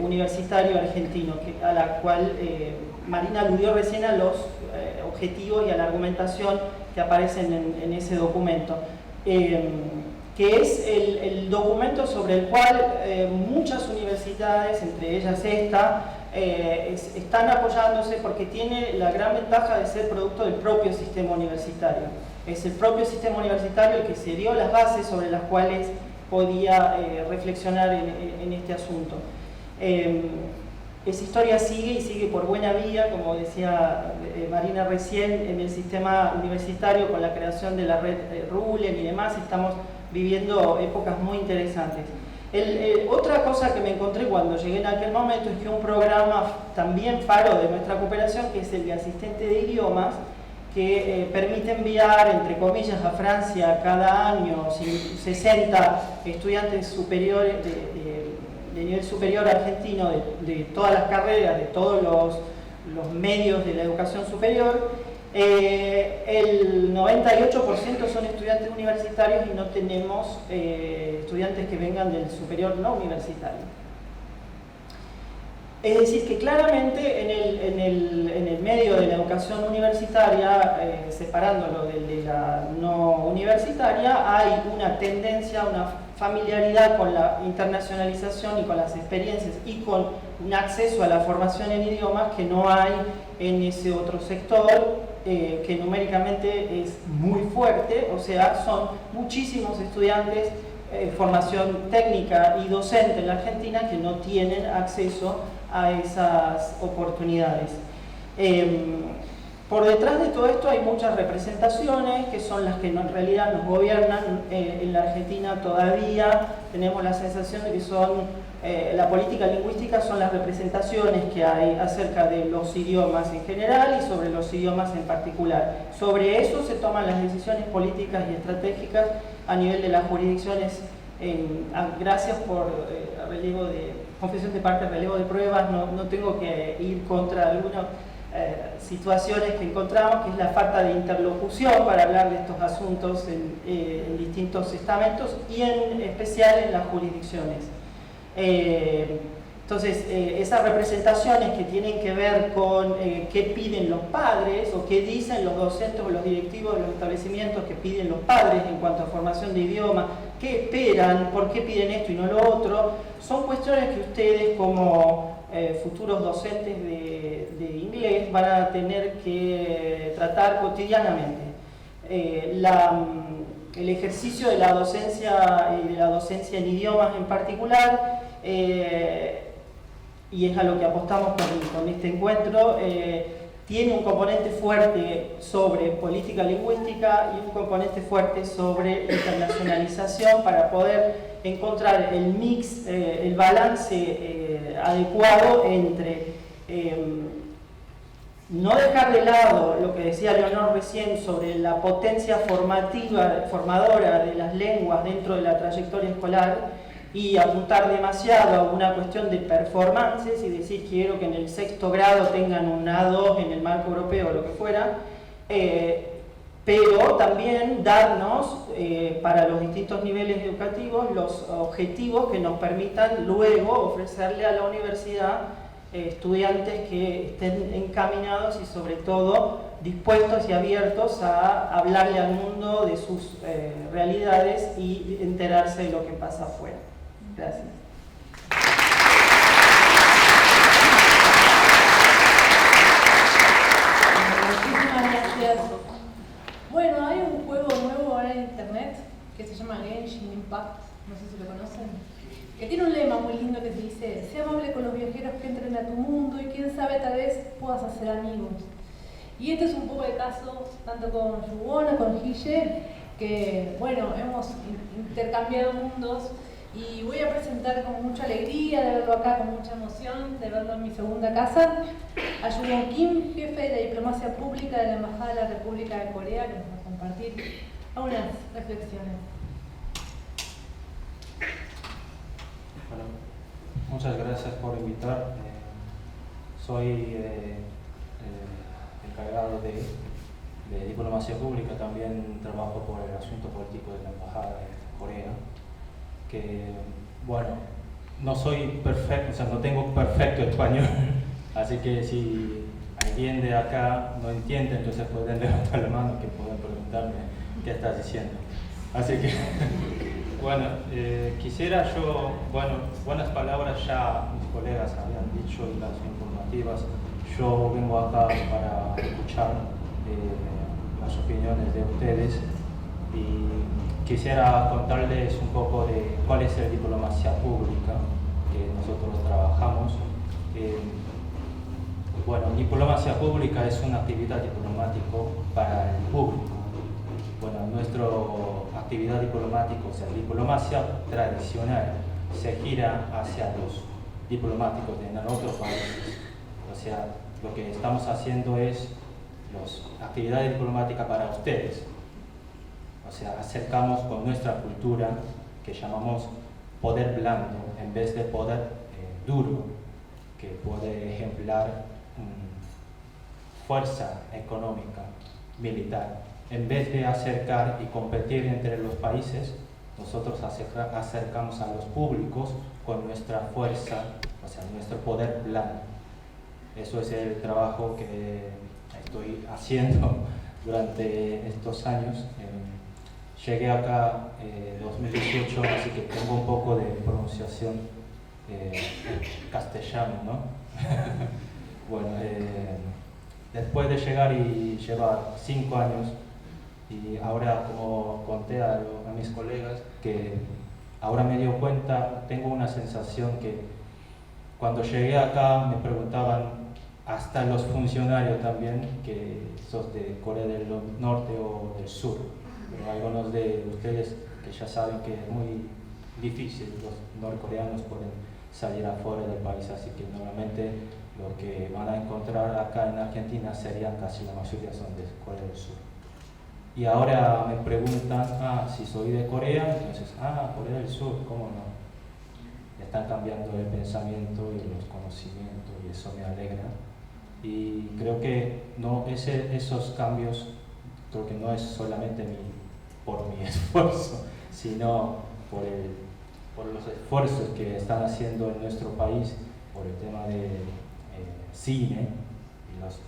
Universitario Argentino, a la cual Marina aludió recién a los objetivos y a la argumentación que aparecen en ese documento, que es el documento sobre el cual muchas universidades, entre ellas esta, están apoyándose, porque tiene la gran ventaja de ser producto del propio sistema universitario. Es el propio sistema universitario el que se dio las bases sobre las cuales podía reflexionar en este asunto. Esa historia sigue, y sigue por buena vía, como decía Marina recién, en el sistema universitario, con la creación de la red RULEN y demás. Estamos viviendo épocas muy interesantes. Otra cosa que me encontré cuando llegué en aquel momento es que un programa también faro de nuestra cooperación, que es el de asistente de idiomas, que permite enviar, entre comillas, a Francia cada año 60 estudiantes superiores de nivel superior argentino, de todas las carreras, de todos los medios de la educación superior. El 98% son estudiantes universitarios, y no tenemos estudiantes que vengan del superior no universitario. Es decir, que claramente en el medio de la educación universitaria, separándolo de la no universitaria, hay una tendencia, una familiaridad con la internacionalización y con las experiencias y con un acceso a la formación en idiomas que no hay en ese otro sector, que numéricamente es muy fuerte. O sea, son muchísimos estudiantes, formación técnica y docente en la Argentina, que no tienen acceso a esas oportunidades. Por detrás de todo esto hay muchas representaciones, que son las que en realidad nos gobiernan en la Argentina todavía. Tenemos la sensación de que la política lingüística son las representaciones que hay acerca de los idiomas en general y sobre los idiomas en particular. Sobre eso se toman las decisiones políticas y estratégicas a nivel de las jurisdicciones. Gracias por confesión de parte, relevo de pruebas. No tengo que ir contra algunas situaciones que encontramos, que es la falta de interlocución para hablar de estos asuntos en distintos estamentos, y en especial en las jurisdicciones. Entonces, esas representaciones que tienen que ver con qué piden los padres o qué dicen los docentes o los directivos de los establecimientos que piden los padres en cuanto a formación de idioma, qué esperan, por qué piden esto y no lo otro, son cuestiones que ustedes como futuros docentes de inglés van a tener que tratar cotidianamente. El ejercicio de la docencia y de la docencia en idiomas en particular, y es a lo que apostamos con este encuentro, tiene un componente fuerte sobre política lingüística y un componente fuerte sobre internacionalización para poder encontrar el mix, el balance adecuado entre no dejar de lado lo que decía Leonor recién sobre la potencia formadora de las lenguas dentro de la trayectoria escolar, y apuntar demasiado a una cuestión de performances y decir quiero que en el 6º grado tengan un A2 en el marco europeo o lo que fuera, pero también darnos para los distintos niveles educativos los objetivos que nos permitan luego ofrecerle a la universidad estudiantes que estén encaminados y sobre todo dispuestos y abiertos a hablarle al mundo de sus realidades y enterarse de lo que pasa afuera. Gracias. Muchísimas gracias. Bueno, hay un juego nuevo ahora en internet que se llama Genshin Impact, no sé si lo conocen, que tiene un lema muy lindo que dice: sé amable con los viajeros que entren a tu mundo y quién sabe, tal vez puedas hacer amigos. Y este es un poco el caso tanto con Yubona, con Guille, que bueno, hemos intercambiado mundos. Y voy a presentar con mucha alegría de verlo acá, con mucha emoción de verlo en mi segunda casa, a Yubon Kim, jefe de la Diplomacia Pública de la Embajada de la República de Corea, que nos va a compartir algunas reflexiones. Bueno, muchas gracias por invitar. Soy encargado de Diplomacia Pública, también trabajo por el asunto político de la Embajada de Corea. Que, bueno, no soy perfecto, o sea, no tengo perfecto español, así que si alguien de acá no entiende, entonces pueden levantar la mano, que pueden preguntarme qué estás diciendo. Así que, bueno, quisiera yo, bueno, buenas palabras ya mis colegas habían dicho y las informativas. Yo vengo acá para escuchar las opiniones de ustedes y quisiera contarles un poco de cuál es la diplomacia pública que nosotros trabajamos. Bueno, diplomacia pública es una actividad diplomática para el público. Bueno, nuestra actividad diplomática, o sea, diplomacia tradicional, se gira hacia los diplomáticos de otros países. O sea, lo que estamos haciendo es actividad diplomática para ustedes. O sea, acercamos con nuestra cultura, que llamamos poder blando, en vez de poder duro, que puede ejemplar fuerza económica, militar. En vez de acercar y competir entre los países, nosotros acercamos a los públicos con nuestra fuerza, o sea, nuestro poder blando. Eso es el trabajo que estoy haciendo durante estos años. Llegué acá en 2018, así que tengo un poco de pronunciación castellano, ¿no? Bueno, después de llegar y llevar 5 años, y ahora, como conté a mis colegas, que ahora me dio cuenta, tengo una sensación que cuando llegué acá me preguntaban, hasta los funcionarios también, que sos de Corea del Norte o del Sur. Pero algunos de ustedes que ya saben que es muy difícil, los norcoreanos pueden salir afuera del país, así que normalmente lo que van a encontrar acá en Argentina serían casi la mayoría son de Corea del Sur. Y ahora me preguntan, si soy de Corea, entonces, Corea del Sur, ¿cómo no? Están cambiando el pensamiento y los conocimientos y eso me alegra. Y creo que esos cambios, creo que no es solamente por mi esfuerzo, sino por los esfuerzos que están haciendo en nuestro país por el tema de cine y las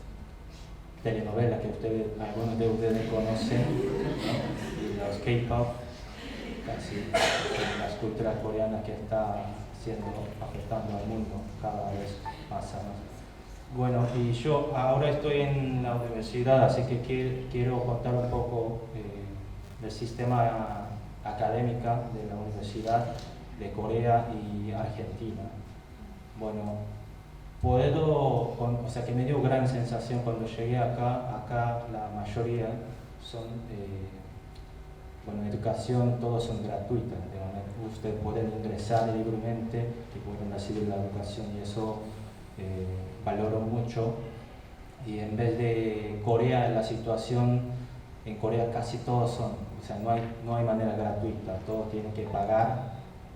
telenovelas que algunos de ustedes conocen, ¿no? Y los K-pop, casi las culturas coreanas que está afectando al mundo cada vez más a más. Bueno, y yo ahora estoy en la universidad, así que quiero contar un poco del sistema académico de la Universidad de Corea y Argentina. Bueno, que me dio gran sensación cuando llegué acá la mayoría son, educación, todos son gratuitas, ustedes pueden ingresar libremente y pueden recibir la educación y eso valoro mucho. Y en vez de Corea, la situación en Corea casi todos son, no hay manera gratuita, todos tienen que pagar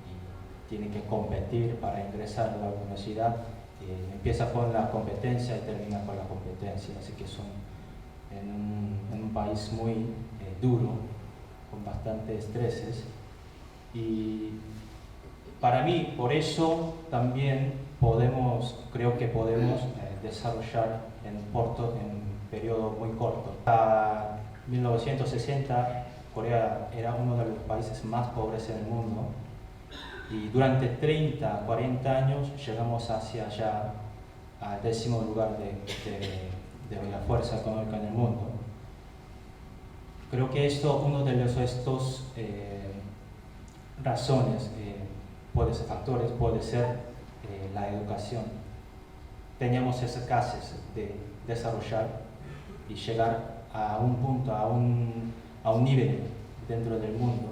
y tienen que competir para ingresar a la universidad. Empieza con la competencia y termina con la competencia, así que son en un país muy duro, con bastantes estreses. Y para mí, por eso también creo que podemos desarrollar en periodo muy corto. A 1960, Corea era uno de los países más pobres en el mundo. Y durante 30, 40 años llegamos hacia allá al 10º lugar de la fuerza económica en el mundo. Creo que uno de estos razones, factores, puede ser la educación. Teníamos escasez de desarrollar y llegar a un punto, a un nivel dentro del mundo.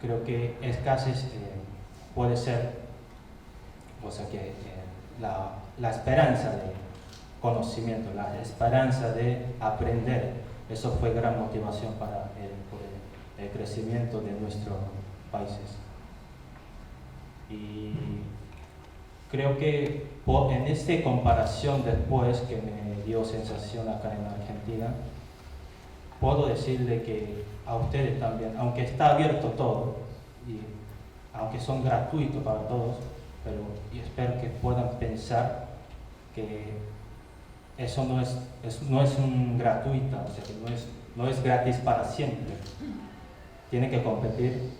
Creo que escasez puede ser, la esperanza de conocimiento, la esperanza de aprender, eso fue gran motivación para el crecimiento de nuestros países. Y creo que en esta comparación después que me dio sensación acá en Argentina, puedo decirle que a ustedes también, aunque está abierto todo, y aunque son gratuitos para todos, pero espero que puedan pensar que eso no es un gratuito, que no es gratis para siempre. Tiene que competir,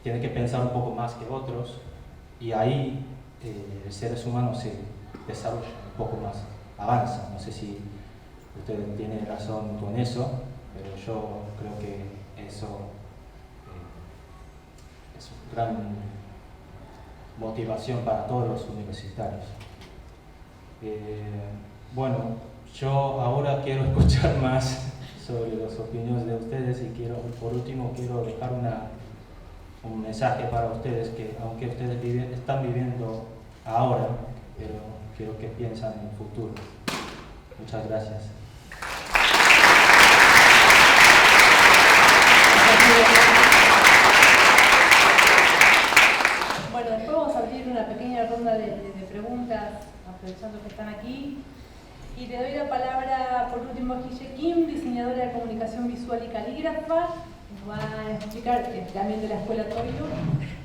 tiene que pensar un poco más que otros, y ahí seres humanos se desarrollan un poco más, avanzan. No sé si ustedes tienen razón con eso, pero yo creo que eso es una gran motivación para todos los universitarios. Bueno, yo ahora quiero escuchar más sobre las opiniones de ustedes y por último quiero dejar un mensaje para ustedes, que aunque ustedes están viviendo ahora, pero quiero que piensen en el futuro. Muchas gracias. Bueno, después vamos a abrir una pequeña ronda de preguntas, aprovechando que están aquí. Y le doy la palabra por último a Hye Kim, diseñadora de comunicación visual y calígrafa. Nos va a explicar, también de la Escuela Troilo,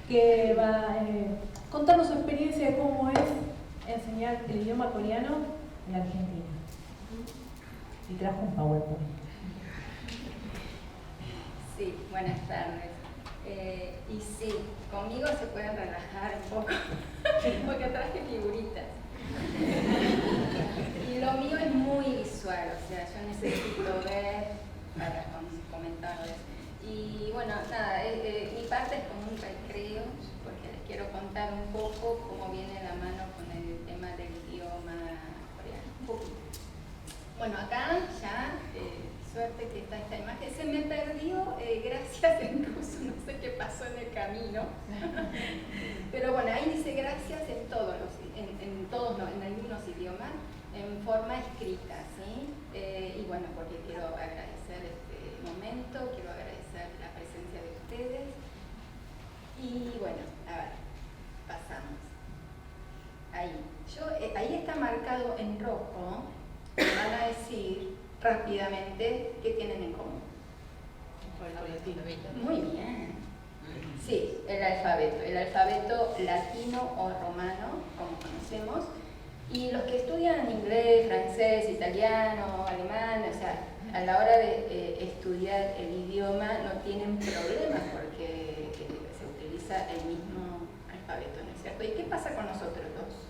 que va a contarnos su experiencia de cómo es enseñar el idioma coreano en Argentina. Y trajo un PowerPoint. Sí, buenas tardes. Y sí, conmigo se pueden relajar un poco, porque traje figuritas. Y lo mío es muy visual, o sea, yo necesito ver para comentarles. Y bueno, nada, mi parte es como un recreo, porque les quiero contar un poco cómo viene la mano con el tema del idioma coreano. Bueno, acá ya, suerte que está esta imagen, se me perdió gracias incluso, no sé qué pasó en el camino. Pero bueno, ahí dice gracias en todos en algunos idiomas, en forma escrita, ¿sí? Y bueno, porque quiero agradecer este momento, quiero agradecer la presencia de ustedes. Y bueno, a ver, pasamos. Ahí está marcado en rojo, me van a decir rápidamente qué tienen en común. Muy bien. Sí, el el alfabeto latino o romano, como conocemos, y los que estudian inglés, francés, italiano, alemán, o sea, a la hora de estudiar el idioma no tienen problemas porque se utiliza el mismo alfabeto, ¿no es cierto? ¿Y qué pasa con nosotros dos?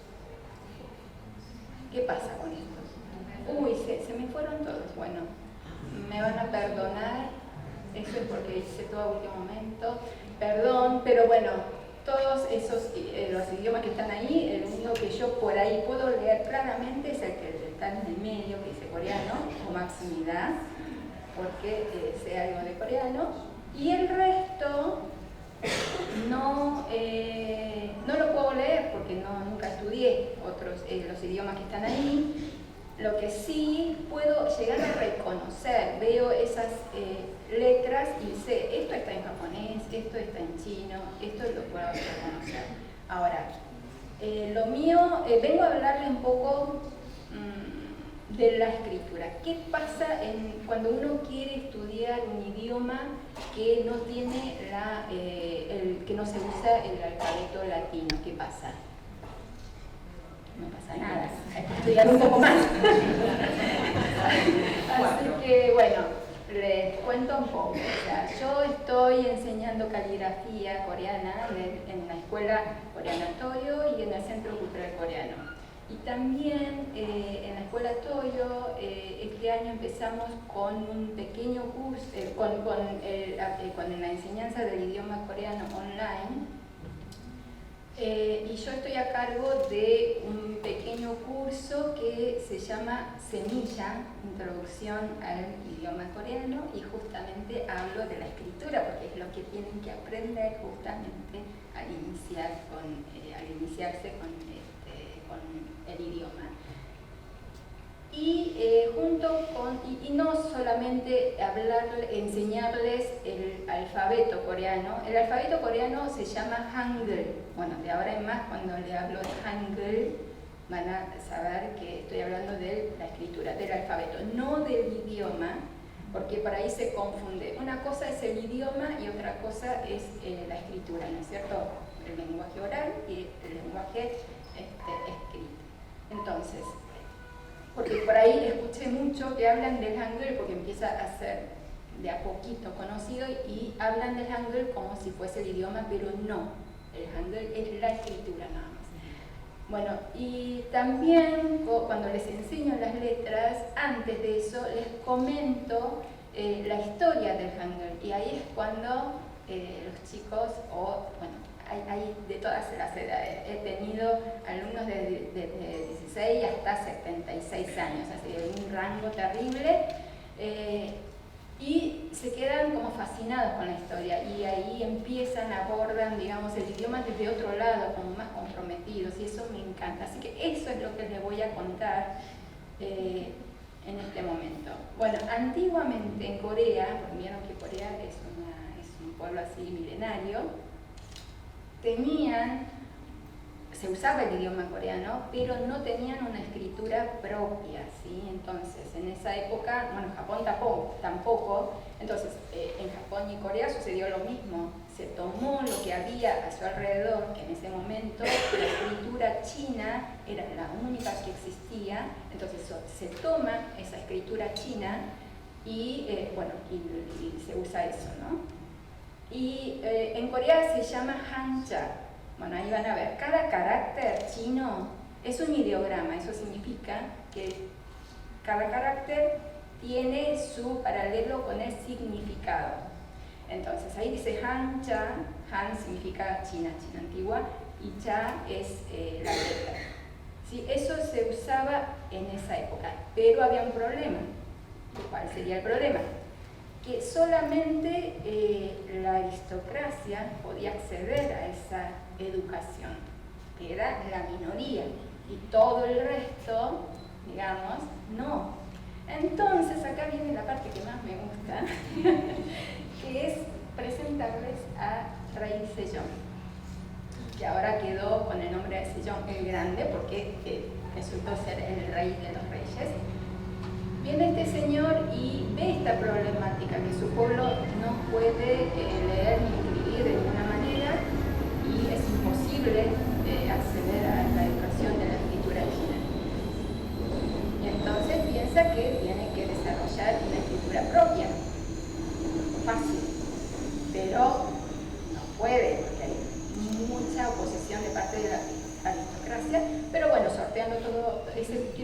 ¿Qué pasa con estos? Uy, se me fueron todos. Bueno, me van a perdonar, eso es porque hice todo a último momento, perdón, pero bueno, todos esos los idiomas que están ahí, el único que yo por ahí puedo leer claramente es el que está en el medio, que dice coreano, o Maximidad, porque sé algo de coreano, y el resto no lo puedo leer porque nunca estudié los idiomas que están ahí. Lo que sí puedo llegar a reconocer, veo esas letras y sé, esto está en japonés, esto está en chino, esto lo puedo reconocer. Ahora, lo mío, vengo a hablarle un poco de la escritura. ¿Qué pasa cuando uno quiere estudiar un idioma que no tiene que no se usa el alfabeto latino? ¿Qué pasa? No pasa nada, hay que estudiar un poco más. Así que bueno, les cuento un poco. O sea, yo estoy enseñando caligrafía coreana en la escuela coreana Toyo y en el Centro Cultural Coreano. Y también en la escuela Toyo este año empezamos con un pequeño curso, con la enseñanza del idioma coreano online. Y yo estoy a cargo de un pequeño curso que se llama Semilla, Introducción al Idioma Coreano, y justamente hablo de la escritura porque es lo que tienen que aprender justamente al iniciarse con el idioma. Y y no solamente enseñarles el alfabeto coreano. El alfabeto coreano se llama Hangul. Bueno, de ahora en más, cuando le hablo de Hangul, van a saber que estoy hablando de la escritura, del alfabeto, no del idioma, porque por ahí se confunde. Una cosa es el idioma y otra cosa es la escritura, ¿no es cierto? El lenguaje oral y el lenguaje escrito. Entonces, porque por ahí escuché mucho que hablan del Hangul porque empieza a ser de a poquito conocido y hablan del Hangul como si fuese el idioma, pero no, el Hangul es la escritura nada más. Bueno, y también cuando les enseño las letras, antes de eso les comento la historia del Hangul, y ahí es cuando los chicos, hay de todas las edades. He tenido alumnos de 16 hasta 76 años, así de un rango terrible, y se quedan como fascinados con la historia, y ahí abordan, digamos, el idioma desde otro lado, como más comprometidos, y eso me encanta. Así que eso es lo que les voy a contar en este momento. Bueno, antiguamente en Corea, vieron que Corea es un pueblo así milenario, se usaba el idioma coreano, pero no tenían una escritura propia, ¿sí? Entonces, en esa época, bueno, Japón tampoco, entonces, en Japón y Corea sucedió lo mismo. Se tomó lo que había a su alrededor, que en ese momento la escritura china era la única que existía, entonces se toma esa escritura china y se usa eso, ¿no? Y en Corea se llama Hanja. Bueno, ahí van a ver, cada carácter chino es un ideograma, eso significa que cada carácter tiene su paralelo con el significado. Entonces, ahí dice Hanja, Han significa China, China antigua, y Cha es la letra. ¿Sí? Eso se usaba en esa época, pero había un problema. ¿Cuál sería el problema? Que solamente la aristocracia podía acceder a esa educación, que era la minoría, y todo el resto, digamos, no. Entonces, acá viene la parte que más me gusta, que es presentarles a Rey Sejong, que ahora quedó con el nombre de Sejong el Grande, porque resultó ser el rey de los reyes. Viene este señor y ve esta problemática, que su pueblo no puede leer ni escribir de ninguna manera,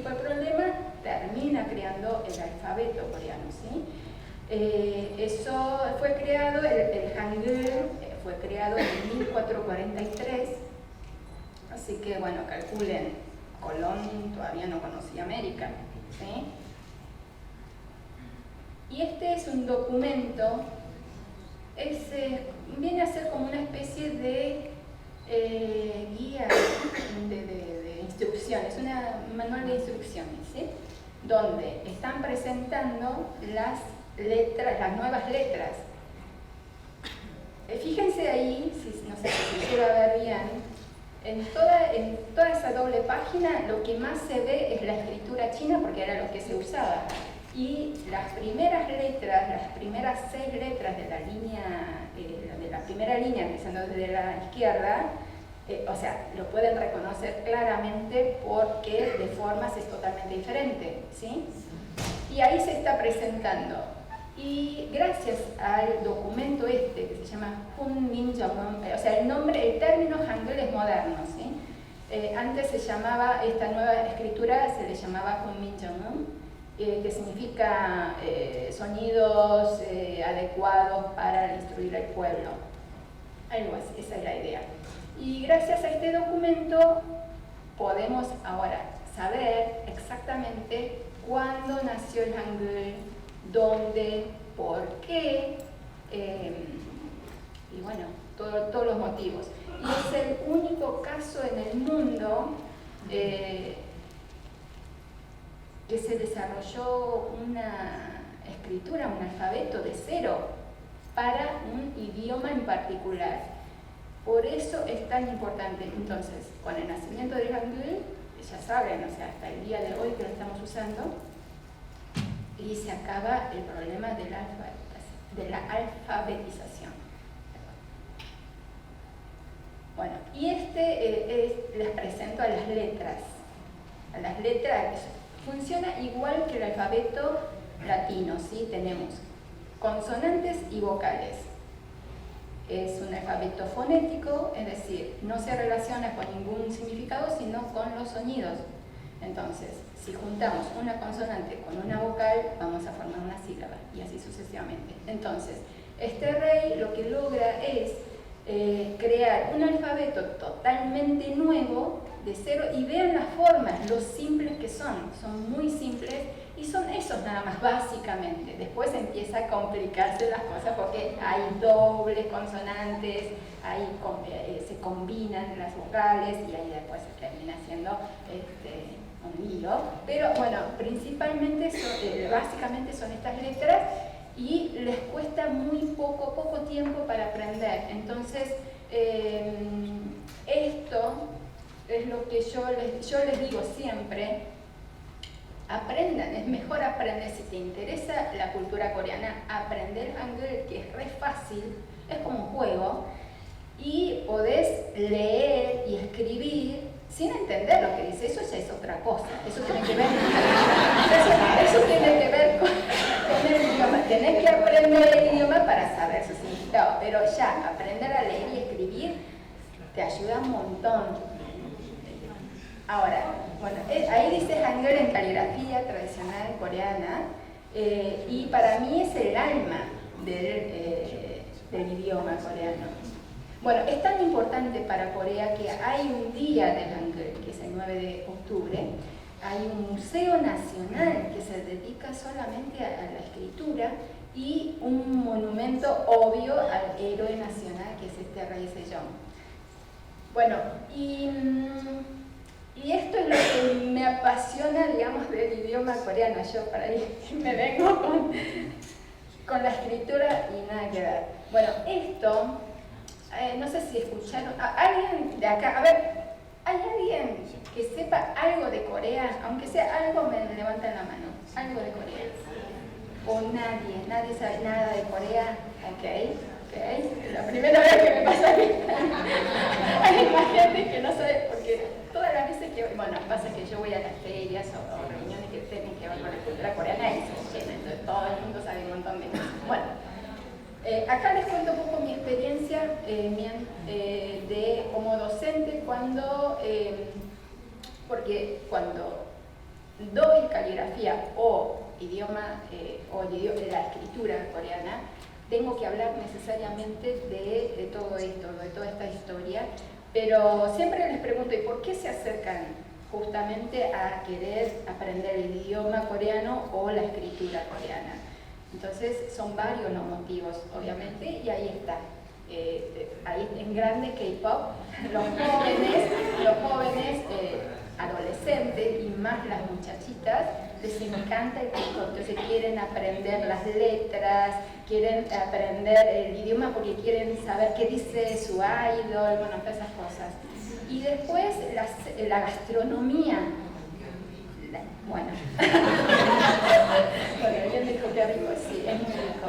tipo de problema termina creando el alfabeto coreano, ¿sí? Eso fue creado, el Hangul fue creado en 1443, así que bueno, calculen, Colón todavía no conocía América, ¿sí? Y este es un documento, viene a ser como una especie de guía de instrucciones, un manual de instrucciones, ¿sí? Donde están presentando las letras, las nuevas letras. Fíjense ahí, no sé si se quiero ver bien, en toda esa doble página lo que más se ve es la escritura china, porque era lo que se usaba. Y las primeras letras, las primeras 6 letras de la línea, de la primera línea, empezando desde la izquierda, o sea, lo pueden reconocer claramente porque de formas es totalmente diferente, ¿sí? Y ahí se está presentando. Y gracias al documento que se llama Hunmin Jeongeum, o sea, el término Hangul es moderno, ¿sí? Antes se llamaba, esta nueva escritura se le llamaba Hunmin Jeongeum, que significa sonidos adecuados para instruir al pueblo. Algo así, esa es la idea. Y gracias a este documento podemos ahora saber exactamente cuándo nació el Hangul, dónde, por qué, y bueno, todos los motivos. Y es el único caso en el mundo que se desarrolló una escritura, un alfabeto de cero para un idioma en particular. Por eso es tan importante. Entonces, con el nacimiento del Hangul, ya saben, o sea, hasta el día de hoy que lo estamos usando, y se acaba el problema de la alfabetización. Bueno, y les presento a las letras. A las letras funciona igual que el alfabeto latino, ¿sí? Tenemos consonantes y vocales. Es un alfabeto fonético, es decir, no se relaciona con ningún significado, sino con los sonidos. Entonces, si juntamos una consonante con una vocal, vamos a formar una sílaba, y así sucesivamente. Entonces, este rey lo que logra es crear un alfabeto totalmente nuevo, de cero, y vean las formas, lo simples que son muy simples, y son esos nada más, básicamente. Después empieza a complicarse las cosas porque hay dobles consonantes, se combinan las vocales, y ahí después se termina siendo un lío. Pero bueno, principalmente, básicamente son estas letras, y les cuesta muy poco tiempo para aprender. Entonces, esto es lo que yo les digo siempre: aprendan, es mejor aprender. Si te interesa la cultura coreana, aprender Hangul, que es re fácil, es como un juego, y podés leer y escribir sin entender lo que dice. Eso ya es otra cosa, eso tiene que ver, eso tiene que ver con el idioma. Tenés que aprender el idioma para saber su significado, pero ya aprender a leer y escribir te ayuda un montón. Ahora, bueno, ahí dice Hangul en caligrafía tradicional coreana, y para mí es el alma del idioma coreano. Bueno, es tan importante para Corea que hay un día del Hangul, que es el 9 de octubre, hay un museo nacional que se dedica solamente a la escritura, y un monumento obvio al héroe nacional, que es este rey Sejong. Bueno, y esto es lo que me apasiona, digamos, del idioma coreano. Yo para ahí me vengo con la escritura y nada que ver. Bueno, esto, no sé si escucharon, alguien de acá, a ver, ¿hay alguien que sepa algo de Corea? Aunque sea algo, me levantan la mano. Algo de Corea. O nadie sabe nada de Corea. Ok. La primera vez que me pasa que hay más gente que no sabe, porque todas las veces que, bueno, pasa que yo voy a las ferias o reuniones que tienen que ver con la cultura coreana y se llena, entonces todo el mundo sabe un montón de cosas. Bueno, acá les cuento un poco mi experiencia como docente porque cuando doy caligrafía o idioma la escritura coreana, tengo que hablar necesariamente de todo esto, de toda esta historia, pero siempre les pregunto, ¿y por qué se acercan justamente a querer aprender el idioma coreano o la escritura coreana? Entonces son varios los motivos, obviamente, y ahí está. Ahí en grande K-pop, los jóvenes adolescentes y más las muchachitas les encanta el K-pop, entonces quieren aprender las letras, quieren aprender el idioma porque quieren saber qué dice su idol, bueno, todas esas cosas. Y después la gastronomía. Bueno, alguien dijo que rico, sí, es muy rico,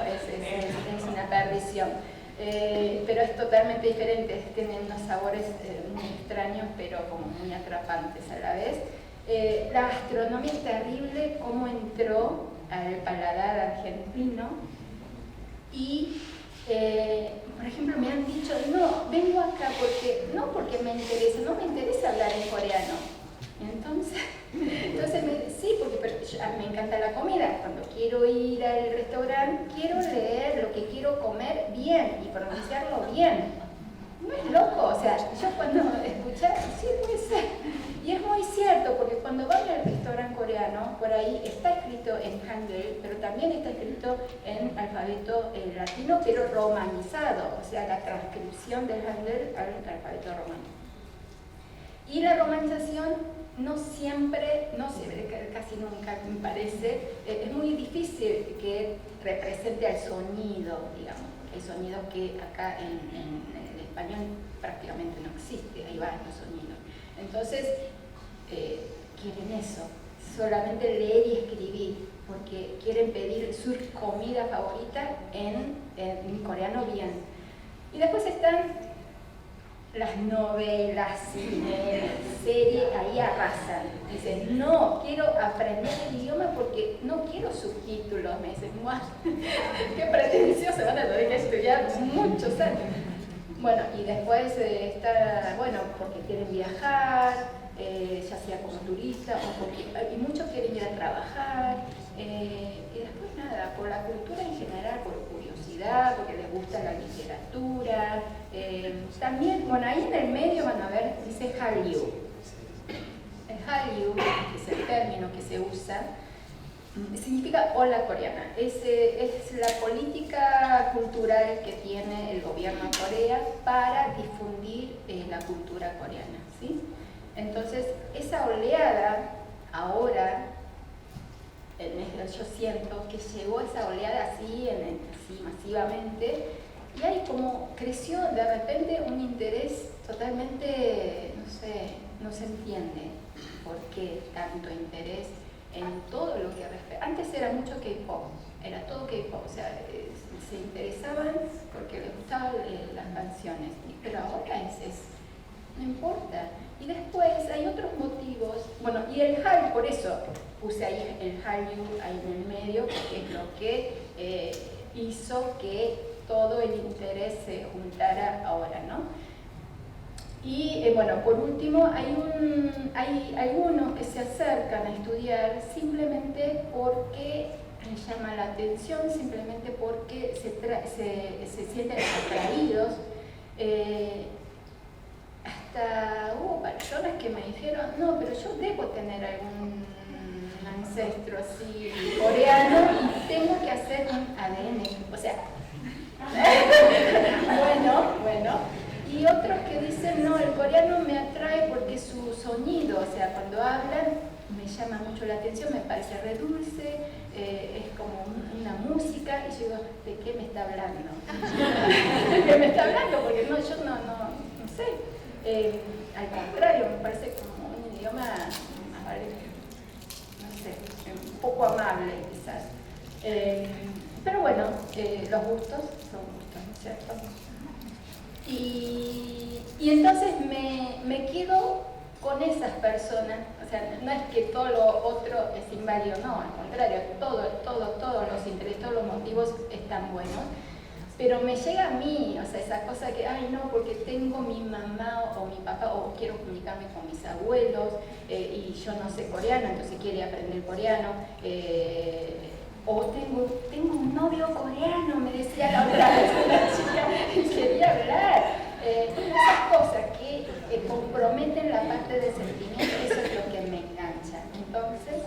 es una perdición. Pero es totalmente diferente, tienen unos sabores muy extraños, pero como muy atrapantes a la vez. La gastronomía es terrible, cómo entró al paladar argentino. Y, por ejemplo, me han dicho, no, vengo acá porque me interesa hablar en coreano. Entonces sí, porque me encanta la comida. Cuando quiero ir al restaurante, quiero leer lo que quiero comer bien y pronunciarlo bien. No es loco, o sea, yo cuando escuché, sí puede ser. Y es muy cierto, porque cuando van al restaurante coreano, por ahí está escrito en Hangul, pero también está escrito en alfabeto latino, pero romanizado, o sea, la transcripción del Hangul al alfabeto romano. Y la romanización no siempre, casi nunca me parece, es muy difícil que represente al sonido, digamos. Hay sonidos que acá en el español prácticamente no existe, hay varios sonidos. Entonces, quieren eso, solamente leer y escribir, porque quieren pedir su comida favorita en coreano bien. Y después están las novelas, cine, series, ahí arrasan. Dicen, no, quiero aprender el idioma porque no quiero subtítulos. Me dicen, ¡guau! ¡Qué pretencioso! Van a tener que estudiar muchos años. Bueno, y después está, bueno, porque quieren viajar, ya sea como turista, o porque, y muchos quieren ir a trabajar. Y después nada, por la cultura en general, por curiosidad, porque les gusta la literatura. También, bueno, ahí en el medio van a ver, dice Hallyu. El Hallyu, que es el término que se usa, significa hola coreana. Es la política cultural que tiene el gobierno de Corea para difundir la cultura coreana, ¿sí? Entonces, esa oleada ahora, yo siento que llegó esa oleada así masivamente, y ahí como creció de repente un interés totalmente, no sé, no se entiende por qué tanto interés en todo lo que respecta. Antes era mucho K-pop, era todo K-pop, o sea, se interesaban porque les gustaban las canciones, pero ahora no importa. Y después hay otros motivos, bueno, y el Hallyu, por eso puse ahí el Hallyu ahí en el medio, porque es lo que hizo que todo el interés se juntara ahora, ¿no? Y bueno, por último, hay algunos que se acercan a estudiar simplemente porque les llama la atención, simplemente porque se sienten atraídos. Hasta hubo personas que me dijeron, no, pero yo debo tener algún ancestro así coreano y tengo que hacer un ADN, o sea, bueno. Y otros que dicen, no, el coreano me atrae porque su sonido, o sea, cuando hablan, me llama mucho la atención, me parece re dulce, es como una música, y yo digo, ¿de qué me está hablando? ¿De qué me está hablando? Porque no, yo no sé. Al contrario, me parece como un idioma, no sé, un poco amable quizás. Pero bueno, los gustos son gustos, ¿no es cierto? Y entonces me quedo con esas personas, o sea, no es que todo lo otro es inválido, no, al contrario, todos los intereses, todos los motivos están buenos. pero me llega a mí, o sea, esa cosa que, ay no, porque tengo mi mamá o mi papá, o quiero comunicarme con mis abuelos, y yo no sé coreano, entonces quiere aprender coreano, o tengo un novio coreano, me decía la otra vez una chica, quería hablar. Esas cosas que comprometen la parte de sentimiento, eso es lo que me engancha. Entonces,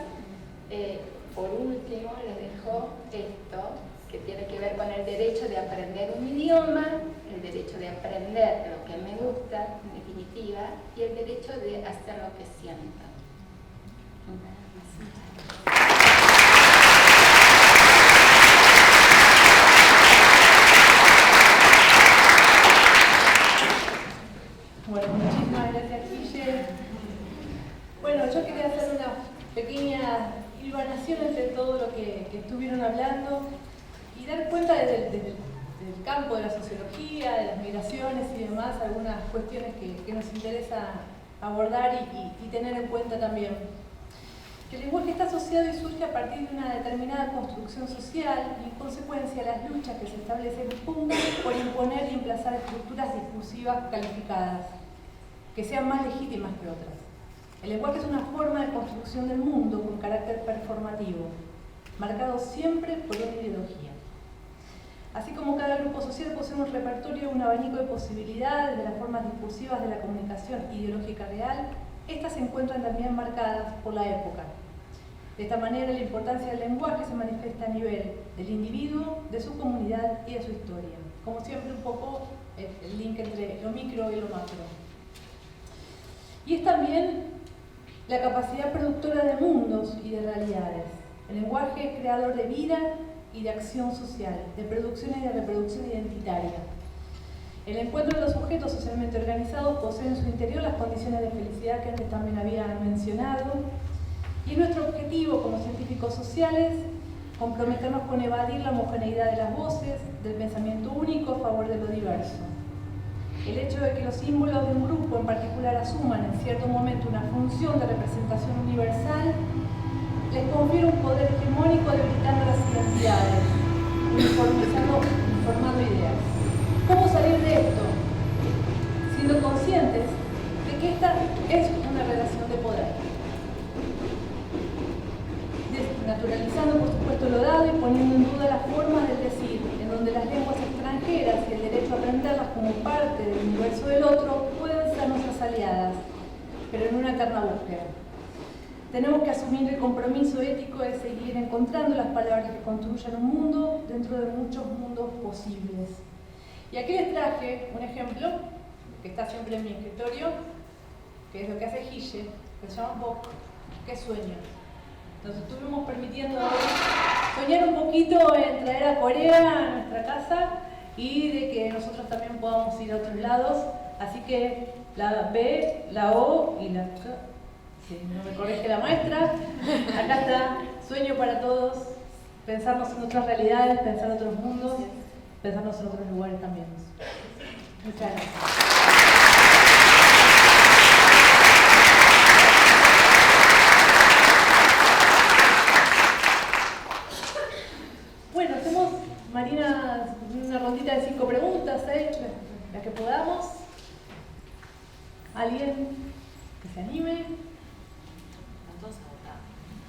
por último, les dejo esto, que tiene que ver con el derecho de aprender un idioma, el derecho de aprender lo que me gusta, en definitiva, y el derecho de hacer lo que siento. Bueno, muchísimas gracias, Guille. Bueno, yo quería hacer una pequeña hilvanación entre todo lo que estuvieron hablando y dar cuenta desde el campo de la sociología, de las migraciones y demás, algunas cuestiones que nos interesa abordar y tener en cuenta también. El lenguaje está asociado y surge a partir de una determinada construcción social y en consecuencia las luchas que se establecen pugnan por imponer y emplazar estructuras discursivas calificadas, que sean más legítimas que otras. El lenguaje es una forma de construcción del mundo con carácter performativo, marcado siempre por una ideología. Así como cada grupo social posee un repertorio, un abanico de posibilidades de las formas discursivas de la comunicación ideológica real, estas se encuentran también marcadas por la época. De esta manera, la importancia del lenguaje se manifiesta a nivel del individuo, de su comunidad y de su historia. Como siempre, un poco el link entre lo micro y lo macro. Y es también la capacidad productora de mundos y de realidades. El lenguaje es creador de vida y de acción social, de producción y de reproducción identitaria. El encuentro de los sujetos socialmente organizados posee en su interior las condiciones de felicidad que antes también había mencionado, y es nuestro objetivo como científicos sociales comprometernos con evadir la homogeneidad de las voces, del pensamiento único a favor de lo diverso. El hecho de que los símbolos de un grupo en particular asuman en cierto momento una función de representación universal les confiere un poder hegemónico debilitando las identidades, uniformando ideas. ¿Cómo salir de esto? Siendo conscientes de que esta es una relación de poder. Naturalizando, por supuesto, lo dado y poniendo en duda las formas del decir, en donde las lenguas extranjeras y el derecho a aprenderlas como parte del universo del otro pueden ser nuestras aliadas, pero en una eterna búsqueda. Tenemos que asumir el compromiso ético de seguir encontrando las palabras que construyan un mundo dentro de muchos mundos posibles. Y aquí les traje un ejemplo que está siempre en mi escritorio, que es lo que hace Guille, que se llama Bok, que es sueño. Nos estuvimos permitiendo soñar un poquito en traer a Corea a nuestra casa y de que nosotros también podamos ir a otros lados. Así que la B, la O y la K, si no me corrige la maestra, acá está, sueño para todos, pensarnos en otras realidades, pensar en otros mundos, pensarnos en otros lugares también. Muchas gracias. Bueno, hacemos, Marina, una rondita de 5 preguntas, las que podamos. ¿Alguien que se anime? Están todos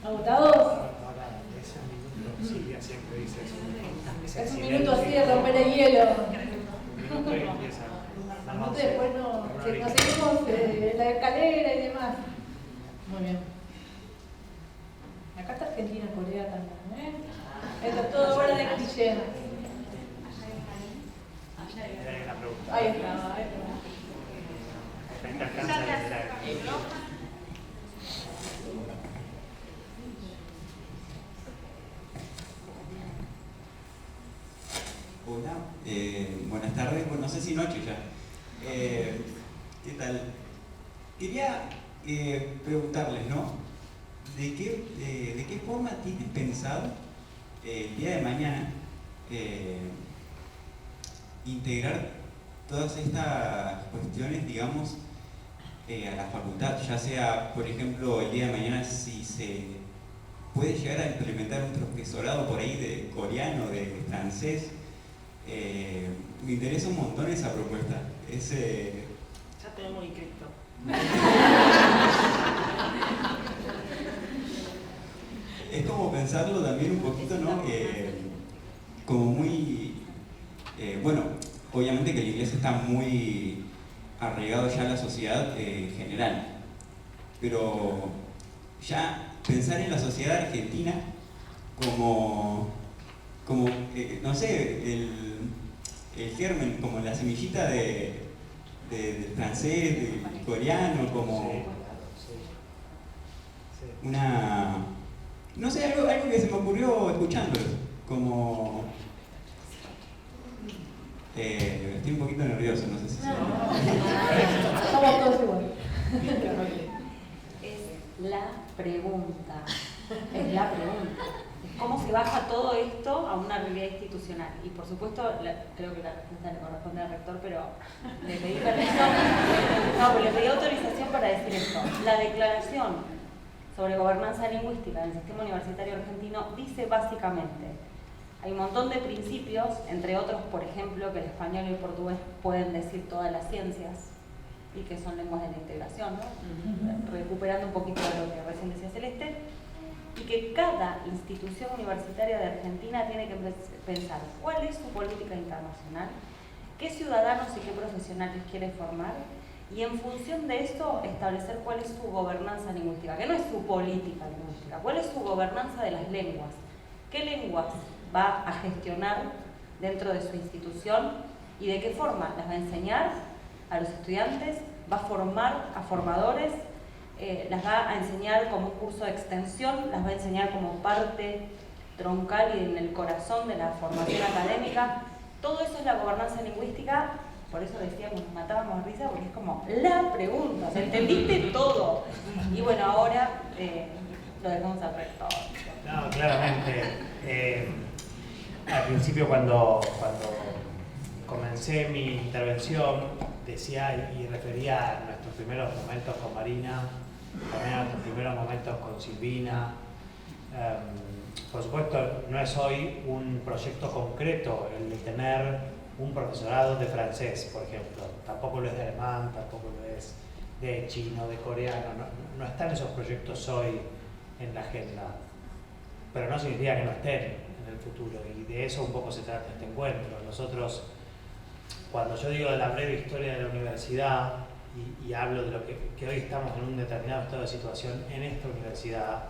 ¿Agotados? Ahora, ese minuto, Silvia siempre dice eso. Es un minuto así de romper el hielo. Un minuto y empieza. Un minuto y después nos seguimos la escalera y demás. Muy bien. Acá está Argentina, Corea también, ¿eh? Esto es todo obra de cliché. Hay una pregunta. Ahí está, ahí está. Ahí te alcanza el Hola, buenas tardes, bueno, no sé si noche ya. ¿Qué tal? Quería preguntarles, ¿no? ¿De qué forma tienen pensado el día de mañana integrar todas estas cuestiones, digamos, a la facultad? Ya sea, por ejemplo, el día de mañana si se puede llegar a implementar un profesorado por ahí de coreano, de francés, Me interesa un montón esa propuesta. Ya tenemos inscrito. Es como pensarlo también un poquito, ¿no? Como muy... bueno, obviamente que el inglés está muy arraigado ya a la sociedad general, pero ya pensar en la sociedad argentina como no sé, el germen, como la semillita del francés, del coreano, como una... No sé, algo que se me ocurrió escuchándolo, como... estoy un poquito nervioso, no sé si... Somos todos iguales. Es la pregunta. Es la pregunta. ¿Cómo se baja todo esto a una realidad institucional? Y por supuesto, creo que la respuesta le corresponde al rector, pero le pedí permiso. No, pero le pedí autorización para decir esto. La declaración sobre gobernanza lingüística del sistema universitario argentino dice básicamente: hay un montón de principios, entre otros, por ejemplo, que el español y el portugués pueden decir todas las ciencias y que son lenguas de la integración, ¿no? Recuperando un poquito de lo que recién decía Celeste, y que cada institución universitaria de Argentina tiene que pensar cuál es su política internacional, qué ciudadanos y qué profesionales quiere formar, y en función de eso establecer cuál es su gobernanza lingüística, que no es su política lingüística, cuál es su gobernanza de las lenguas, qué lenguas va a gestionar dentro de su institución y de qué forma las va a enseñar a los estudiantes, va a formar a formadores, las va a enseñar como un curso de extensión, las va a enseñar como parte troncal y en el corazón de la formación académica. Todo eso es la gobernanza lingüística. Por eso decíamos, nos matábamos de risa, porque es como la pregunta, o sea, entendiste todo. Y bueno, ahora lo dejamos al rector. No, claramente. Al principio cuando comencé mi intervención decía y refería a nuestros primeros momentos con Marina, también a nuestros primeros momentos con Silvina. Por supuesto, no es hoy un proyecto concreto el de tener un profesorado de francés, por ejemplo. Tampoco lo es de alemán, tampoco lo es de chino, de coreano. No están esos proyectos hoy en la agenda. Pero no significa que no estén en el futuro, y de eso un poco se trata este encuentro. Nosotros, cuando yo digo de la breve historia de la universidad y hablo de lo que hoy estamos en un determinado estado de situación en esta universidad,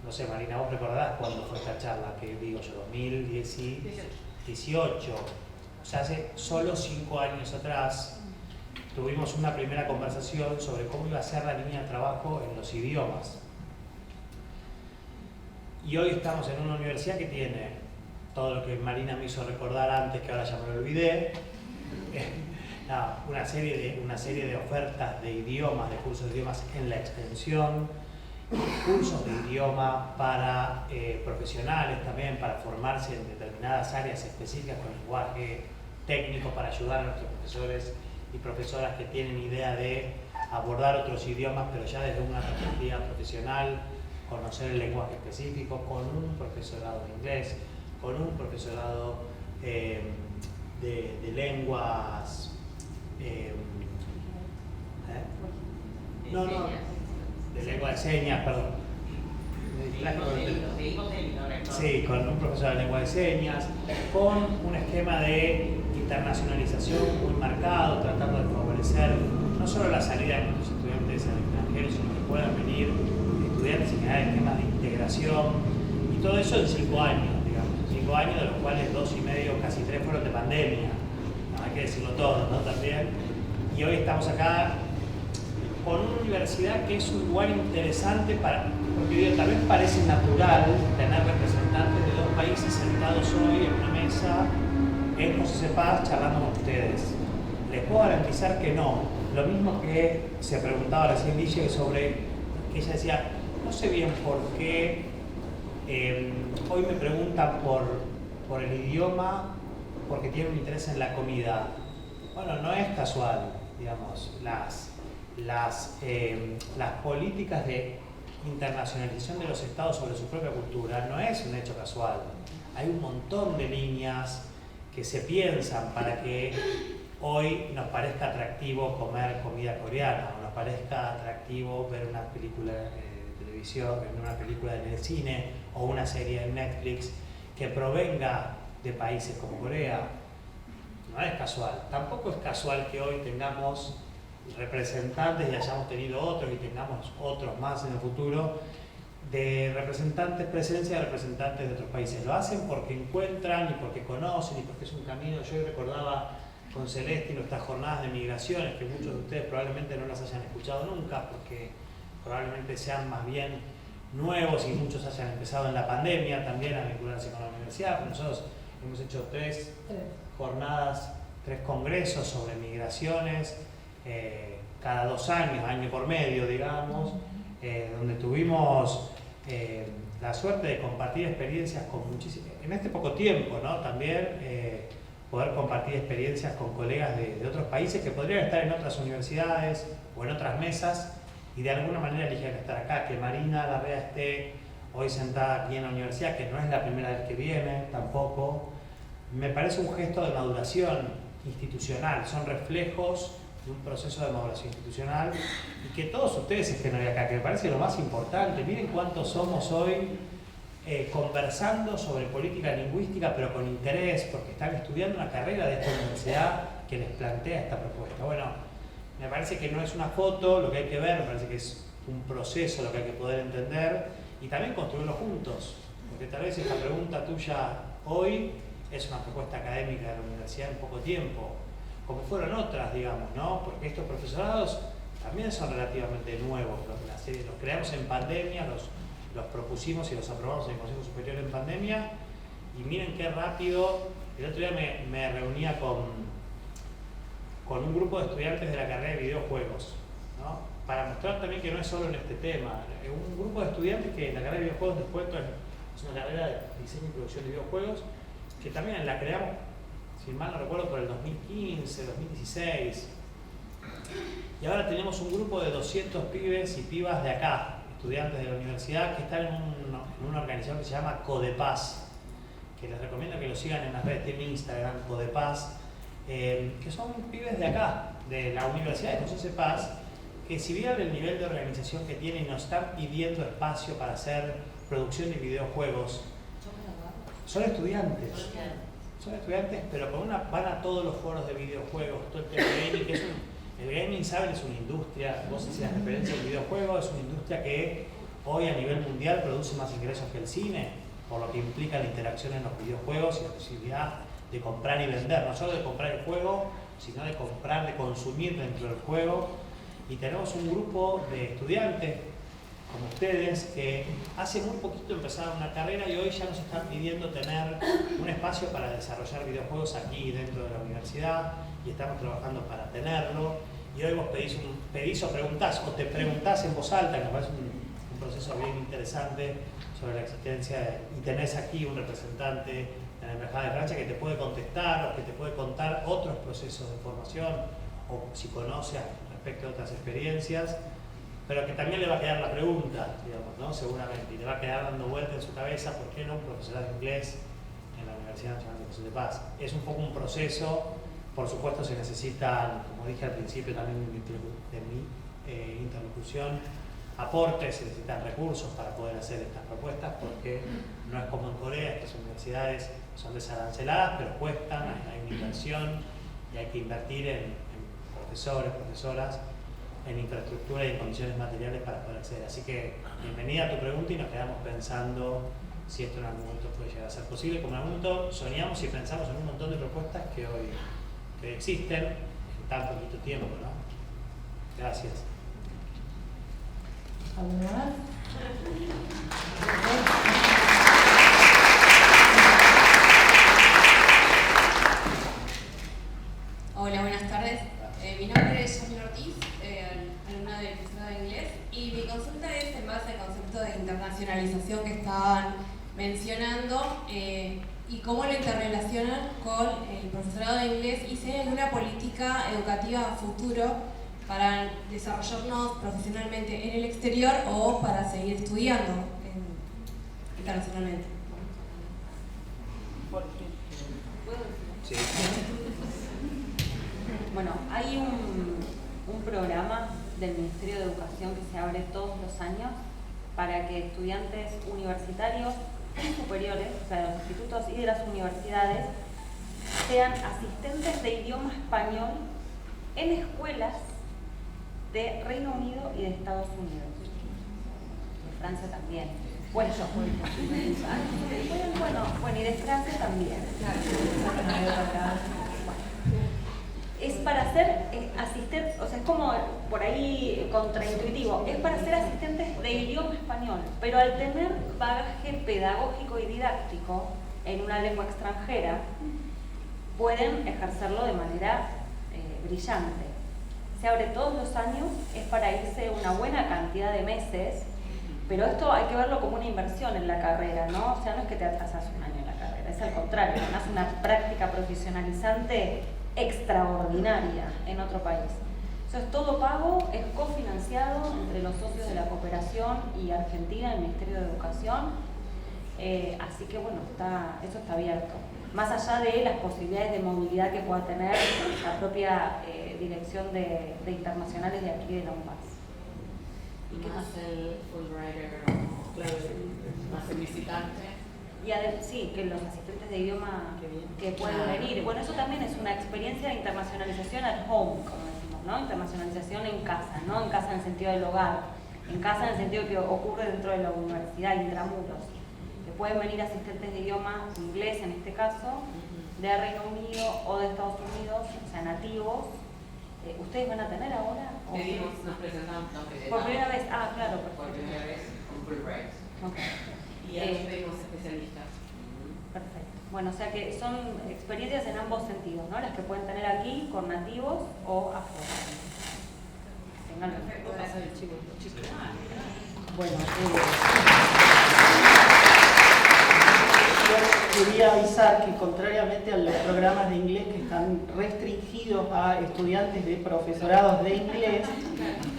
no sé, Marina, vos recordás cuándo fue esta charla, que digo yo, 2018, o sea, hace solo 5 años atrás, tuvimos una primera conversación sobre cómo iba a ser la línea de trabajo en los idiomas. Y hoy estamos en una universidad que tiene todo lo que Marina me hizo recordar antes, que ahora ya me lo olvidé, una serie de ofertas de idiomas, de cursos de idiomas en la extensión, cursos de idioma para profesionales también, para formarse en determinadas áreas específicas con lenguaje técnico para ayudar a nuestros profesores y profesoras que tienen idea de abordar otros idiomas, pero ya desde una perspectiva profesional, conocer el lenguaje específico, con un profesorado de inglés, con un profesorado de lenguas... de lengua de señas, perdón. Sí, con un profesor de lengua de señas, con un esquema de internacionalización muy marcado, tratando de favorecer no solo la salida de nuestros estudiantes al extranjero, sino que puedan venir estudiantes y generar esquemas de integración, y todo eso en 5 años, digamos, 5 años, de los cuales 2 y medio, casi 3 fueron de pandemia, no, hay que decirlo todo, ¿no? También. Y hoy estamos acá con una universidad que es un lugar interesante porque digo, tal vez parece natural tener representantes de 2 países sentados hoy en una mesa en José C. Paz charlando con ustedes. Les puedo garantizar que no. Lo mismo que se preguntaba recién Guille sobre, que ella decía, no sé bien por qué hoy me preguntan por el idioma porque tienen un interés en la comida. Bueno, no es casual, digamos, las políticas de internacionalización de los estados sobre su propia cultura no es un hecho casual. Hay un montón de líneas que se piensan para que hoy nos parezca atractivo comer comida coreana, o nos parezca atractivo ver una película de televisión, ver una película en el cine o una serie en Netflix que provenga de países como Corea. No es casual. Tampoco es casual que hoy tengamos representantes y hayamos tenido otros y tengamos otros más en el futuro de representantes, presencia de representantes de otros países. Lo hacen porque encuentran y porque conocen y porque es un camino. Yo recordaba con Celeste y nuestras jornadas de migraciones, que muchos de ustedes probablemente no las hayan escuchado nunca porque probablemente sean más bien nuevos y muchos hayan empezado en la pandemia también a vincularse con la universidad. Pero nosotros hemos hecho tres jornadas, 3 congresos sobre migraciones, cada 2 años, año por medio, digamos, donde tuvimos la suerte de compartir experiencias con muchísimos, en este poco tiempo, ¿no? También poder compartir experiencias con colegas de otros países que podrían estar en otras universidades o en otras mesas y de alguna manera eligieron estar acá, que Marina Larrea esté hoy sentada aquí en la universidad, que no es la primera vez que viene tampoco. Me parece un gesto de maduración institucional, son reflejos de un proceso de maduración institucional y que todos ustedes estén hoy acá, que me parece lo más importante. Miren cuántos somos hoy conversando sobre política lingüística, pero con interés, porque están estudiando una carrera de esta universidad que les plantea esta propuesta. Bueno, me parece que no es una foto lo que hay que ver, me parece que es un proceso lo que hay que poder entender y también construirlo juntos, porque tal vez esta pregunta tuya hoy es una propuesta académica de la universidad en poco tiempo, como fueron otras, digamos, ¿no? Porque estos profesorados también son relativamente nuevos, los creamos en pandemia, los propusimos y los aprobamos en el Consejo Superior en pandemia, y miren qué rápido. El otro día me reunía con un grupo de estudiantes de la carrera de videojuegos, ¿no? Para mostrar también que no es solo en este tema, un grupo de estudiantes que la carrera de videojuegos después es una carrera de diseño y producción de videojuegos, que también la creamos, si mal no recuerdo, por el 2015, 2016. Y ahora tenemos un grupo de 200 pibes y pibas de acá, estudiantes de la universidad, que están en una organización que se llama Codepaz, que les recomiendo que lo sigan en las redes, tienen Instagram, Codepaz, que son pibes de acá, de la Universidad de José Paz, que si bien el nivel de organización que tienen nos están pidiendo espacio para hacer producción de videojuegos, son estudiantes, pero van a todos los foros de videojuegos, todo el tema de gaming, que es el gaming, saben, es una industria, vos hacías referencia al videojuego, es una industria que hoy a nivel mundial produce más ingresos que el cine, por lo que implica la interacción en los videojuegos y la posibilidad de comprar y vender, no solo de comprar el juego, sino de comprar, de consumir dentro del juego. Y tenemos un grupo de estudiantes como ustedes que hace muy poquito empezaron una carrera y hoy ya nos están pidiendo tener un espacio para desarrollar videojuegos aquí dentro de la universidad y estamos trabajando para tenerlo. Y hoy vos pedís o preguntás o te preguntás en voz alta, que me parece un proceso bien interesante sobre la existencia y tenés aquí un representante en la Embajada de Francia que te puede contestar o que te puede contar otros procesos de formación o si conoce respecto a otras experiencias, pero que también le va a quedar la pregunta, digamos, ¿no? Seguramente, y le va a quedar dando vuelta en su cabeza, ¿por qué no un profesorado de inglés en la Universidad Nacional de José de Paz? Es un poco un proceso, por supuesto se necesitan, como dije al principio también de mi interlocución, aportes, se necesitan recursos para poder hacer estas propuestas, porque no es como en Corea, estas universidades son desaranceladas, pero cuestan, hay una inversión y hay que invertir en profesores, profesoras, en infraestructura y en condiciones materiales para poder acceder. Así que bienvenida a tu pregunta y nos quedamos pensando si esto en algún momento puede llegar a ser posible. Como en algún momento soñamos y pensamos en un montón de propuestas que hoy existen en tan poquito tiempo, ¿no? Gracias. ¿Alguno más? Hola, buenas tardes. Mi nombre es Jasmine Ortiz, alumna del profesorado de inglés, y mi consulta es en base al concepto de internacionalización que estaban mencionando y cómo lo interrelacionan con el profesorado de inglés y si hay alguna política educativa a futuro para desarrollarnos profesionalmente en el exterior o para seguir estudiando internacionalmente. Sí. Bueno, hay un programa del Ministerio de Educación que se abre todos los años para que estudiantes universitarios y superiores, o sea, de los institutos y de las universidades, sean asistentes de idioma español en escuelas de Reino Unido y de Estados Unidos. De Francia también. Bueno, y de Francia también. Es para ser asistente, o sea, es como por ahí contraintuitivo, es para ser asistentes de idioma español, pero al tener bagaje pedagógico y didáctico en una lengua extranjera, pueden ejercerlo de manera brillante. Se abre todos los años, es para irse una buena cantidad de meses, pero esto hay que verlo como una inversión en la carrera, ¿no? O sea, no es que te atrasas un año en la carrera, es al contrario, además una práctica profesionalizante extraordinaria en otro país. Eso es todo pago, es cofinanciado entre los socios de la cooperación y Argentina, el Ministerio de Educación, así que bueno, eso está abierto. Más allá de las posibilidades de movilidad que pueda tener la propia dirección de internacionales de aquí de la UNVAS. ¿Y qué más el Fulbrighter, más el visitante? Y sí, que los asistentes de idioma que pueden venir. Bueno, eso también es una experiencia de internacionalización at home, como decimos, ¿no? Internacionalización en casa, no en casa en el sentido del hogar, en casa en el sentido que ocurre dentro de la universidad, intramuros. Que pueden venir asistentes de idioma inglés, en este caso, de Reino Unido o de Estados Unidos, o sea, nativos. ¿Ustedes van a tener ahora? Nos presentamos, por primera vez, claro, perfecto. Por primera vez con Fulbright. Okay. Y ahí pedimos especialistas. Perfecto. Bueno, o sea que son experiencias en ambos sentidos, ¿no? Las que pueden tener aquí con nativos o afuera. Tenganlo. Bueno, yo quería avisar que contrariamente a los programas de inglés que están restringidos a estudiantes de profesorados de inglés,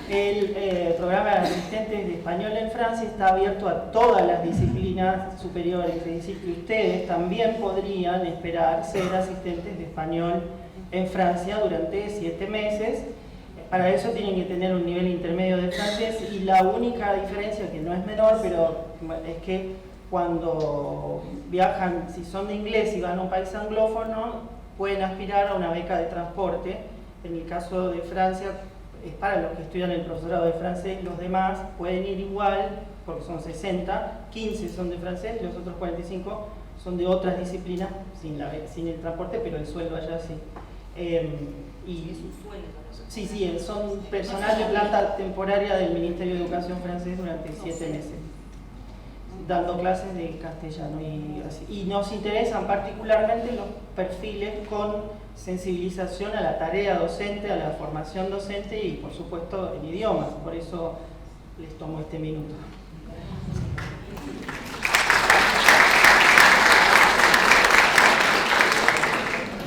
el programa de asistentes de español en Francia está abierto a todas las disciplinas superiores, es decir, que ustedes también podrían esperar ser asistentes de español en Francia durante 7 meses. Para eso tienen que tener un nivel intermedio de francés y la única diferencia, que no es menor, pero es que cuando viajan, si son de inglés y van a un país anglófono, pueden aspirar a una beca de transporte. En el caso de Francia, es para los que estudian el profesorado de francés, los demás pueden ir igual, porque son 60, 15 son de francés, los otros 45 son de otras disciplinas, sin el transporte, pero el sueldo allá sí. Y es un sueldo. Sí, son personal de planta temporaria del Ministerio de Educación francés durante 7 meses, dando clases de castellano y así. Y nos interesan particularmente los perfiles con sensibilización a la tarea docente, a la formación docente y por supuesto en idiomas, por eso les tomo este minuto.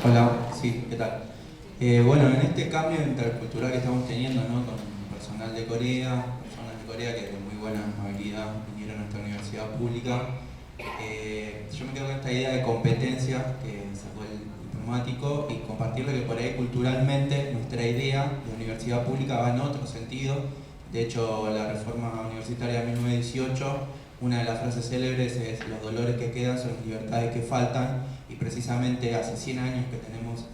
Hola, sí, ¿qué tal? Bueno, en este cambio intercultural que estamos teniendo, ¿no? Con personal de Corea, personas de Corea que de muy buena amabilidad vinieron a nuestra universidad pública, yo me quedo con esta idea de competencia que sacó el diplomático y compartirle que por ahí culturalmente nuestra idea de universidad pública va en otro sentido. De hecho, la reforma universitaria de 1918, una de las frases célebres es: los dolores que quedan son las libertades que faltan, y precisamente hace 100 años que tenemos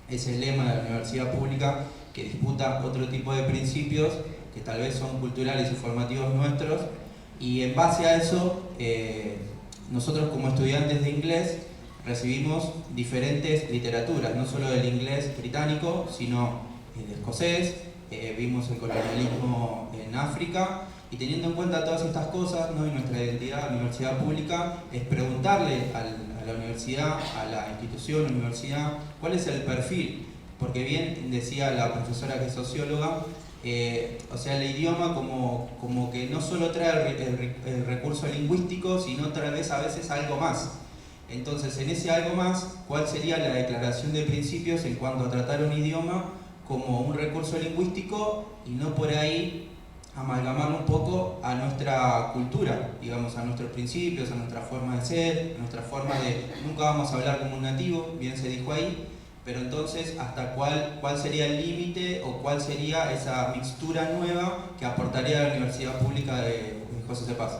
ese lema de la universidad pública que disputa otro tipo de principios que tal vez son culturales y formativos nuestros, y en base a eso nosotros como estudiantes de inglés recibimos diferentes literaturas, no solo del inglés británico, sino del escocés, vimos el colonialismo en África, y teniendo en cuenta todas estas cosas, ¿no? Y nuestra identidad de la universidad pública es preguntarle a la universidad, a la institución, universidad, cuál es el perfil, porque bien decía la profesora que es socióloga, o sea, el idioma como que no solo trae el recurso lingüístico, sino tal vez a veces algo más. Entonces, en ese algo más, ¿cuál sería la declaración de principios en cuanto a tratar un idioma como un recurso lingüístico y no por ahí amalgamarlo un poco a nuestra cultura, digamos, a nuestros principios, a nuestra forma de ser, a nuestra forma de... Nunca vamos a hablar como un nativo, bien se dijo ahí, pero entonces, ¿hasta cuál sería el límite o cuál sería esa mixtura nueva que aportaría a la Universidad Pública de José C. Paz?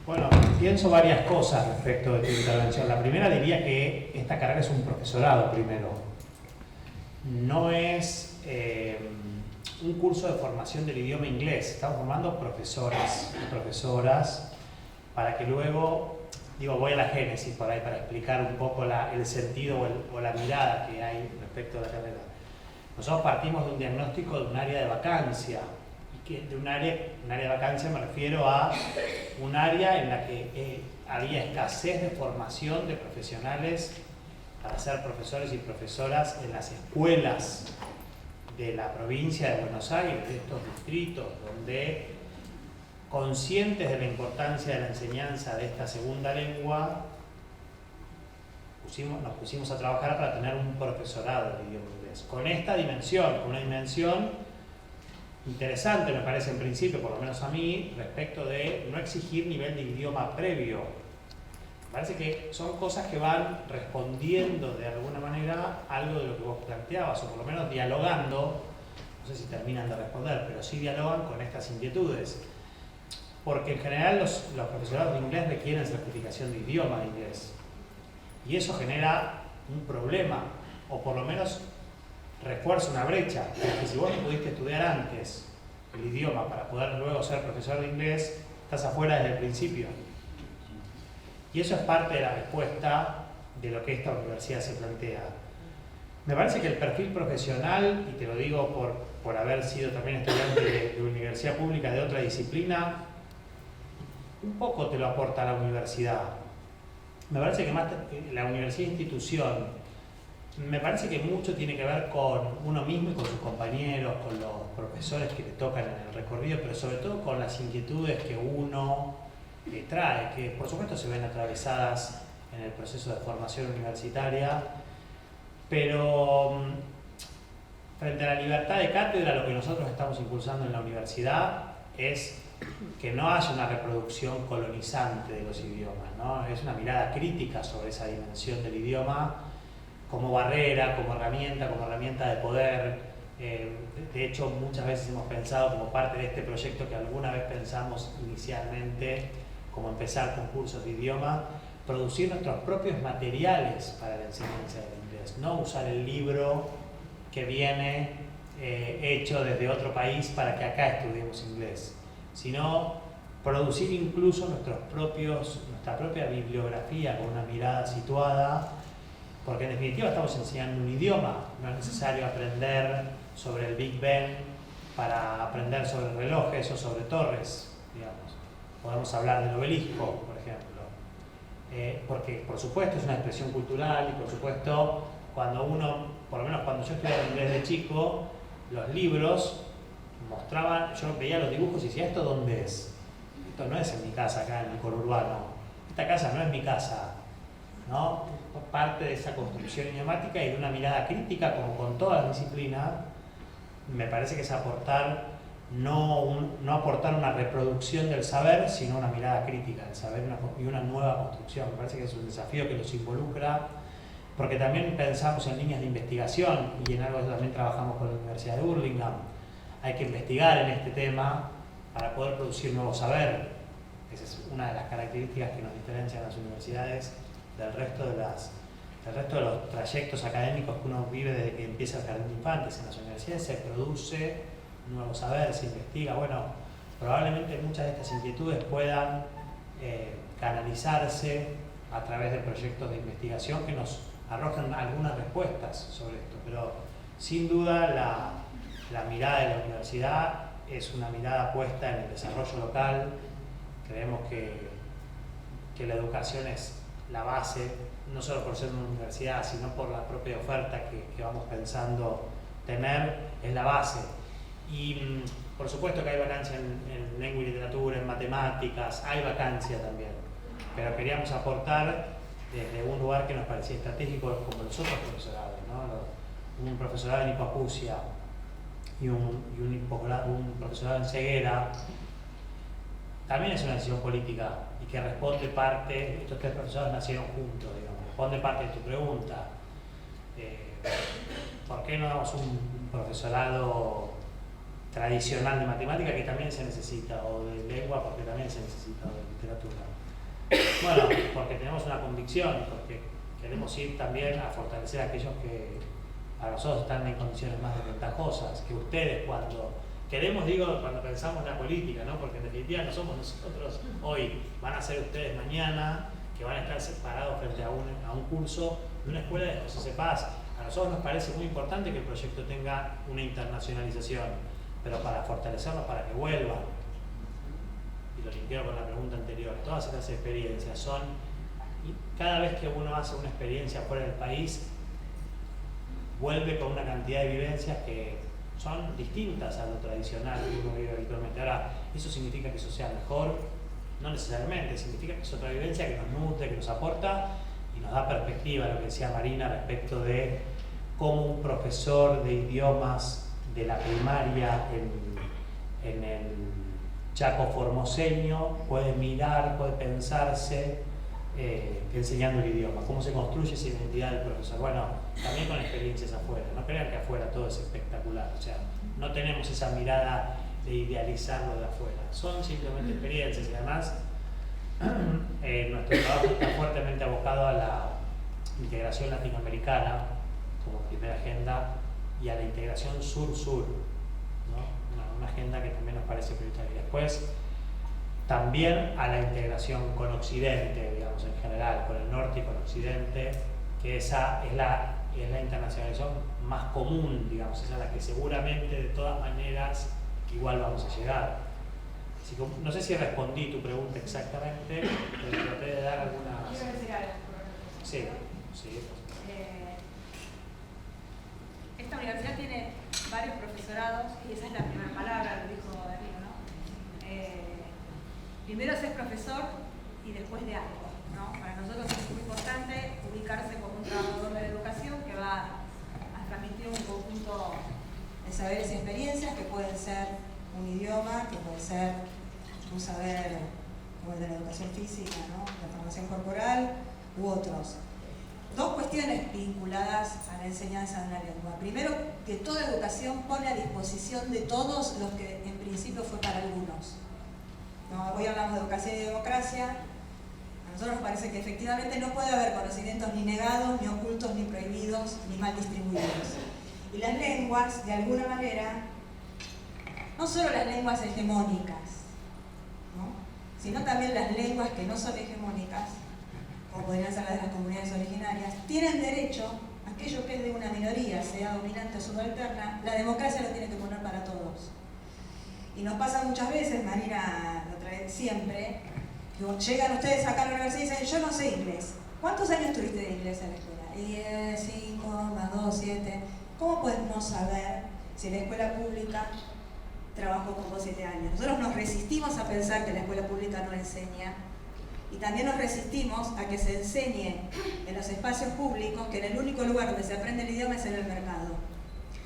Bueno, pienso varias cosas respecto de tu intervención. La primera diría que esta carrera es un profesorado primero. No es un curso de formación del idioma inglés. Estamos formando profesores y profesoras para que luego, voy a la génesis por ahí para explicar un poco el sentido o la mirada que hay respecto de la carrera. Nosotros partimos de un diagnóstico de un área de vacancia. De un área de vacancia me refiero a un área en la que había escasez de formación de profesionales para ser profesores y profesoras en las escuelas de la provincia de Buenos Aires, de estos distritos, donde, conscientes de la importancia de la enseñanza de esta segunda lengua, nos pusimos a trabajar para tener un profesorado de idioma inglés, con esta dimensión, con una dimensión interesante, me parece en principio, por lo menos a mí, respecto de no exigir nivel de idioma previo. Me parece que son cosas que van respondiendo de alguna manera algo de lo que vos planteabas, o por lo menos dialogando, no sé si terminan de responder, pero sí dialogan con estas inquietudes. Porque en general los profesorados de inglés requieren certificación de idioma de inglés. Y eso genera un problema, o por lo menos refuerza una brecha, porque si vos no pudiste estudiar antes el idioma para poder luego ser profesor de inglés, estás afuera desde el principio. Y eso es parte de la respuesta de lo que esta universidad se plantea. Me parece que el perfil profesional, y te lo digo por haber sido también estudiante de universidad pública de otra disciplina, un poco te lo aporta la universidad. Me parece que más la universidad institución, me parece que mucho tiene que ver con uno mismo y con sus compañeros, con los profesores que le tocan en el recorrido, pero sobre todo con las inquietudes que uno trae, que por supuesto se ven atravesadas en el proceso de formación universitaria, pero frente a la libertad de cátedra, lo que nosotros estamos impulsando en la universidad es que no haya una reproducción colonizante de los idiomas, ¿no? Es una mirada crítica sobre esa dimensión del idioma como barrera, como herramienta de poder. De hecho, muchas veces hemos pensado como parte de este proyecto que alguna vez pensamos inicialmente, como empezar con cursos de idioma, producir nuestros propios materiales para la enseñanza del inglés, no usar el libro que viene hecho desde otro país para que acá estudiemos inglés, sino producir incluso nuestra propia bibliografía con una mirada situada, porque en definitiva estamos enseñando un idioma, no es necesario aprender sobre el Big Bang para aprender sobre relojes o sobre torres, digamos. Podemos hablar del obelisco, por ejemplo, porque por supuesto es una expresión cultural y por supuesto cuando uno, por lo menos cuando yo estudiaba inglés de chico, los libros mostraban, yo veía los dibujos y decía, ¿esto dónde es? Esto no es en mi casa acá en el conurbano, esta casa no es mi casa, ¿no? Parte de esa construcción idiomática y de una mirada crítica, como con todas las disciplinas, me parece que es aportar, no aportar una reproducción del saber, sino una mirada crítica del saber y una nueva construcción. Me parece que es un desafío que los involucra, porque también pensamos en líneas de investigación y en algo que también trabajamos con la Universidad de Burlingame. Hay que investigar en este tema para poder producir nuevo saber. Esa es una de las características que nos diferencian las universidades del resto de los trayectos académicos que uno vive desde que empieza el jardín de infantes. En las universidades se produce nuevo saber, se investiga. Bueno, probablemente muchas de estas inquietudes puedan canalizarse a través de proyectos de investigación que nos arrojen algunas respuestas sobre esto, pero sin duda la mirada de la universidad es una mirada puesta en el desarrollo local. Creemos que la educación es la base, no solo por ser una universidad, sino por la propia oferta que vamos pensando tener, es la base. Y por supuesto que hay vacancia en lengua y literatura, en matemáticas, hay vacancia también, pero queríamos aportar desde un lugar que nos parecía estratégico como los otros profesorados, ¿no? Un profesorado en hipoacusia, y un profesorado en ceguera, también es una decisión política y que responde parte, estos 3 profesores nacieron juntos, digamos, responde parte de tu pregunta. ¿Por qué no damos un profesorado tradicional de matemática que también se necesita, o de lengua porque también se necesita, o de literatura? Bueno, porque tenemos una convicción, porque queremos ir también a fortalecer a aquellos que para nosotros están en condiciones más desventajosas, que ustedes cuando queremos, digo, cuando pensamos en la política, ¿no? Porque en definitiva no somos nosotros hoy, van a ser ustedes mañana, que van a estar separados frente a un curso de una escuela de José C. Paz. A nosotros nos parece muy importante que el proyecto tenga una internacionalización, pero para fortalecerlo, para que vuelvan, y lo linkeo con la pregunta anterior, todas estas experiencias son, cada vez que uno hace una experiencia fuera del país, vuelve con una cantidad de vivencias que son distintas a lo tradicional que uno vive habitualmente. Ahora, ¿eso significa que eso sea mejor? No necesariamente, significa que es otra vivencia que nos nutre, que nos aporta y nos da perspectiva, lo que decía Marina respecto de cómo un profesor de idiomas de la primaria en el Chaco formoseño puede mirar, puede pensarse enseñando el idioma, cómo se construye esa identidad del profesor. Bueno, también con experiencias afuera, no crean que afuera todo es espectacular, o sea, no tenemos esa mirada de idealizarlo de afuera, son simplemente experiencias y además nuestro trabajo está fuertemente abocado a la integración latinoamericana como primera agenda y a la integración sur-sur, ¿no? Una agenda que también nos parece prioritaria. Después, también a la integración con Occidente, digamos, en general, con el norte y con Occidente, que esa es la internacionalización más común, digamos, esa es la que seguramente de todas maneras igual vamos a llegar. Así que, no sé si respondí tu pregunta exactamente, pero traté de dar algunas... Quiero decir algo. Sí. Esta universidad tiene varios profesorados, y esa es la primera palabra, lo dijo Darío, ¿no? Primero ser profesor y después de algo, ¿no? Para nosotros es muy importante ubicarse como un trabajador de la educación que va a transmitir un conjunto de saberes y experiencias que pueden ser un idioma, que puede ser un saber como el de la educación física, ¿no? La formación corporal u otros. 2 cuestiones vinculadas a la enseñanza de una lengua. Primero, que toda educación pone a disposición de todos los que en principio fue para algunos. ¿No? Hoy hablamos de educación y democracia. A nosotros nos parece que efectivamente no puede haber conocimientos ni negados, ni ocultos, ni prohibidos, ni mal distribuidos. Y las lenguas, de alguna manera, no solo las lenguas hegemónicas, ¿no? Sino también las lenguas que no son hegemónicas, como podrían ser las de las comunidades originarias, tienen derecho, aquello que es de una minoría, sea dominante o subalterna, la democracia lo tiene que poner para todos. Y nos pasa muchas veces, Marina lo trae siempre, que llegan ustedes acá a la universidad y dicen, yo no sé inglés. ¿Cuántos años tuviste de inglés en la escuela? 10, 5, más 2, 7. ¿Cómo podemos saber si la escuela pública trabajó con vos 7 años? Nosotros nos resistimos a pensar que la escuela pública no enseña. Y también nos resistimos a que se enseñe en los espacios públicos que en el único lugar donde se aprende el idioma es en el mercado,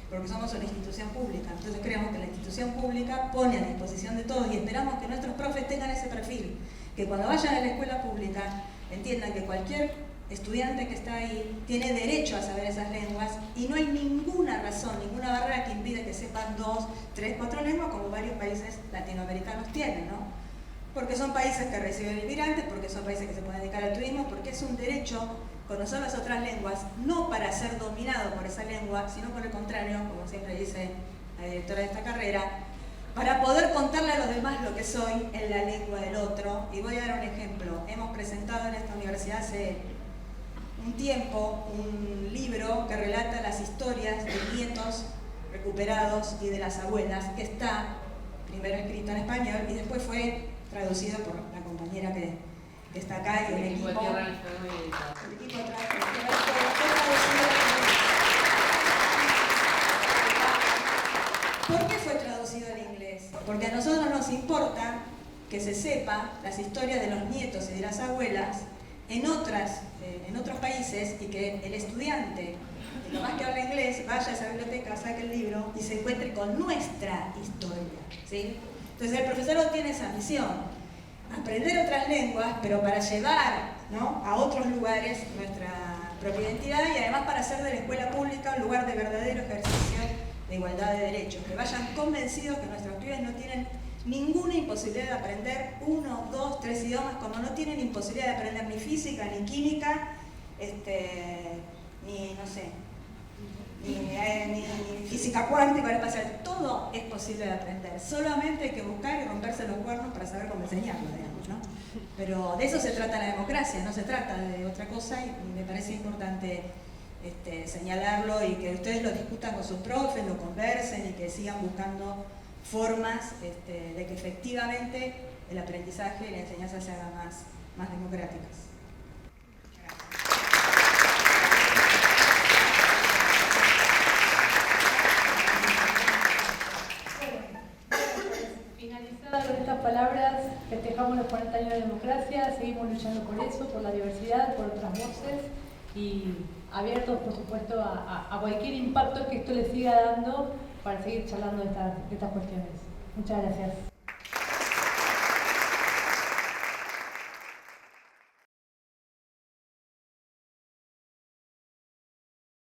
porque somos una institución pública. Entonces creemos que la institución pública pone a disposición de todos y esperamos que nuestros profes tengan ese perfil, que cuando vayan a la escuela pública entiendan que cualquier estudiante que está ahí tiene derecho a saber esas lenguas y no hay ninguna razón, ninguna barrera que impida que sepan 2, 3, 4 lenguas como varios países latinoamericanos tienen, ¿no? Porque son países que reciben inmigrantes, porque son países que se pueden dedicar al turismo, porque es un derecho conocer las otras lenguas, no para ser dominado por esa lengua, sino por el contrario, como siempre dice la directora de esta carrera, para poder contarle a los demás lo que soy en la lengua del otro. Y voy a dar un ejemplo. Hemos presentado en esta universidad hace un tiempo un libro que relata las historias de nietos recuperados y de las abuelas, que está primero escrito en español y después fue traducido por la compañera que está acá y el equipo. El equipo ¿Por qué fue traducido al inglés? Porque a nosotros nos importa que se sepa las historias de los nietos y de las abuelas en otros países y que el estudiante, lo más que habla inglés, vaya a esa biblioteca, saque el libro y se encuentre con nuestra historia, ¿sí? Entonces el profesor tiene esa misión, aprender otras lenguas, pero para llevar, ¿no?, a otros lugares nuestra propia identidad y además para hacer de la escuela pública un lugar de verdadero ejercicio de igualdad de derechos, que vayan convencidos que nuestros pibes no tienen ninguna imposibilidad de aprender 1, 2, 3 idiomas, como no tienen imposibilidad de aprender ni física, ni química, ni, no sé, ni física cuántica, espacial. Todo es posible de aprender, solamente hay que buscar y romperse los cuernos para saber cómo enseñarlo, digamos, ¿no? Pero de eso se trata la democracia, no se trata de otra cosa, y me parece importante señalarlo y que ustedes lo discutan con sus profes, lo conversen y que sigan buscando formas de que efectivamente el aprendizaje y la enseñanza se hagan más democráticas. Finalizada con estas palabras, festejamos los 40 años de democracia, seguimos luchando por eso, por la diversidad, por otras voces y abiertos, por supuesto, a cualquier impacto que esto les siga dando para seguir charlando de estas cuestiones. Muchas gracias.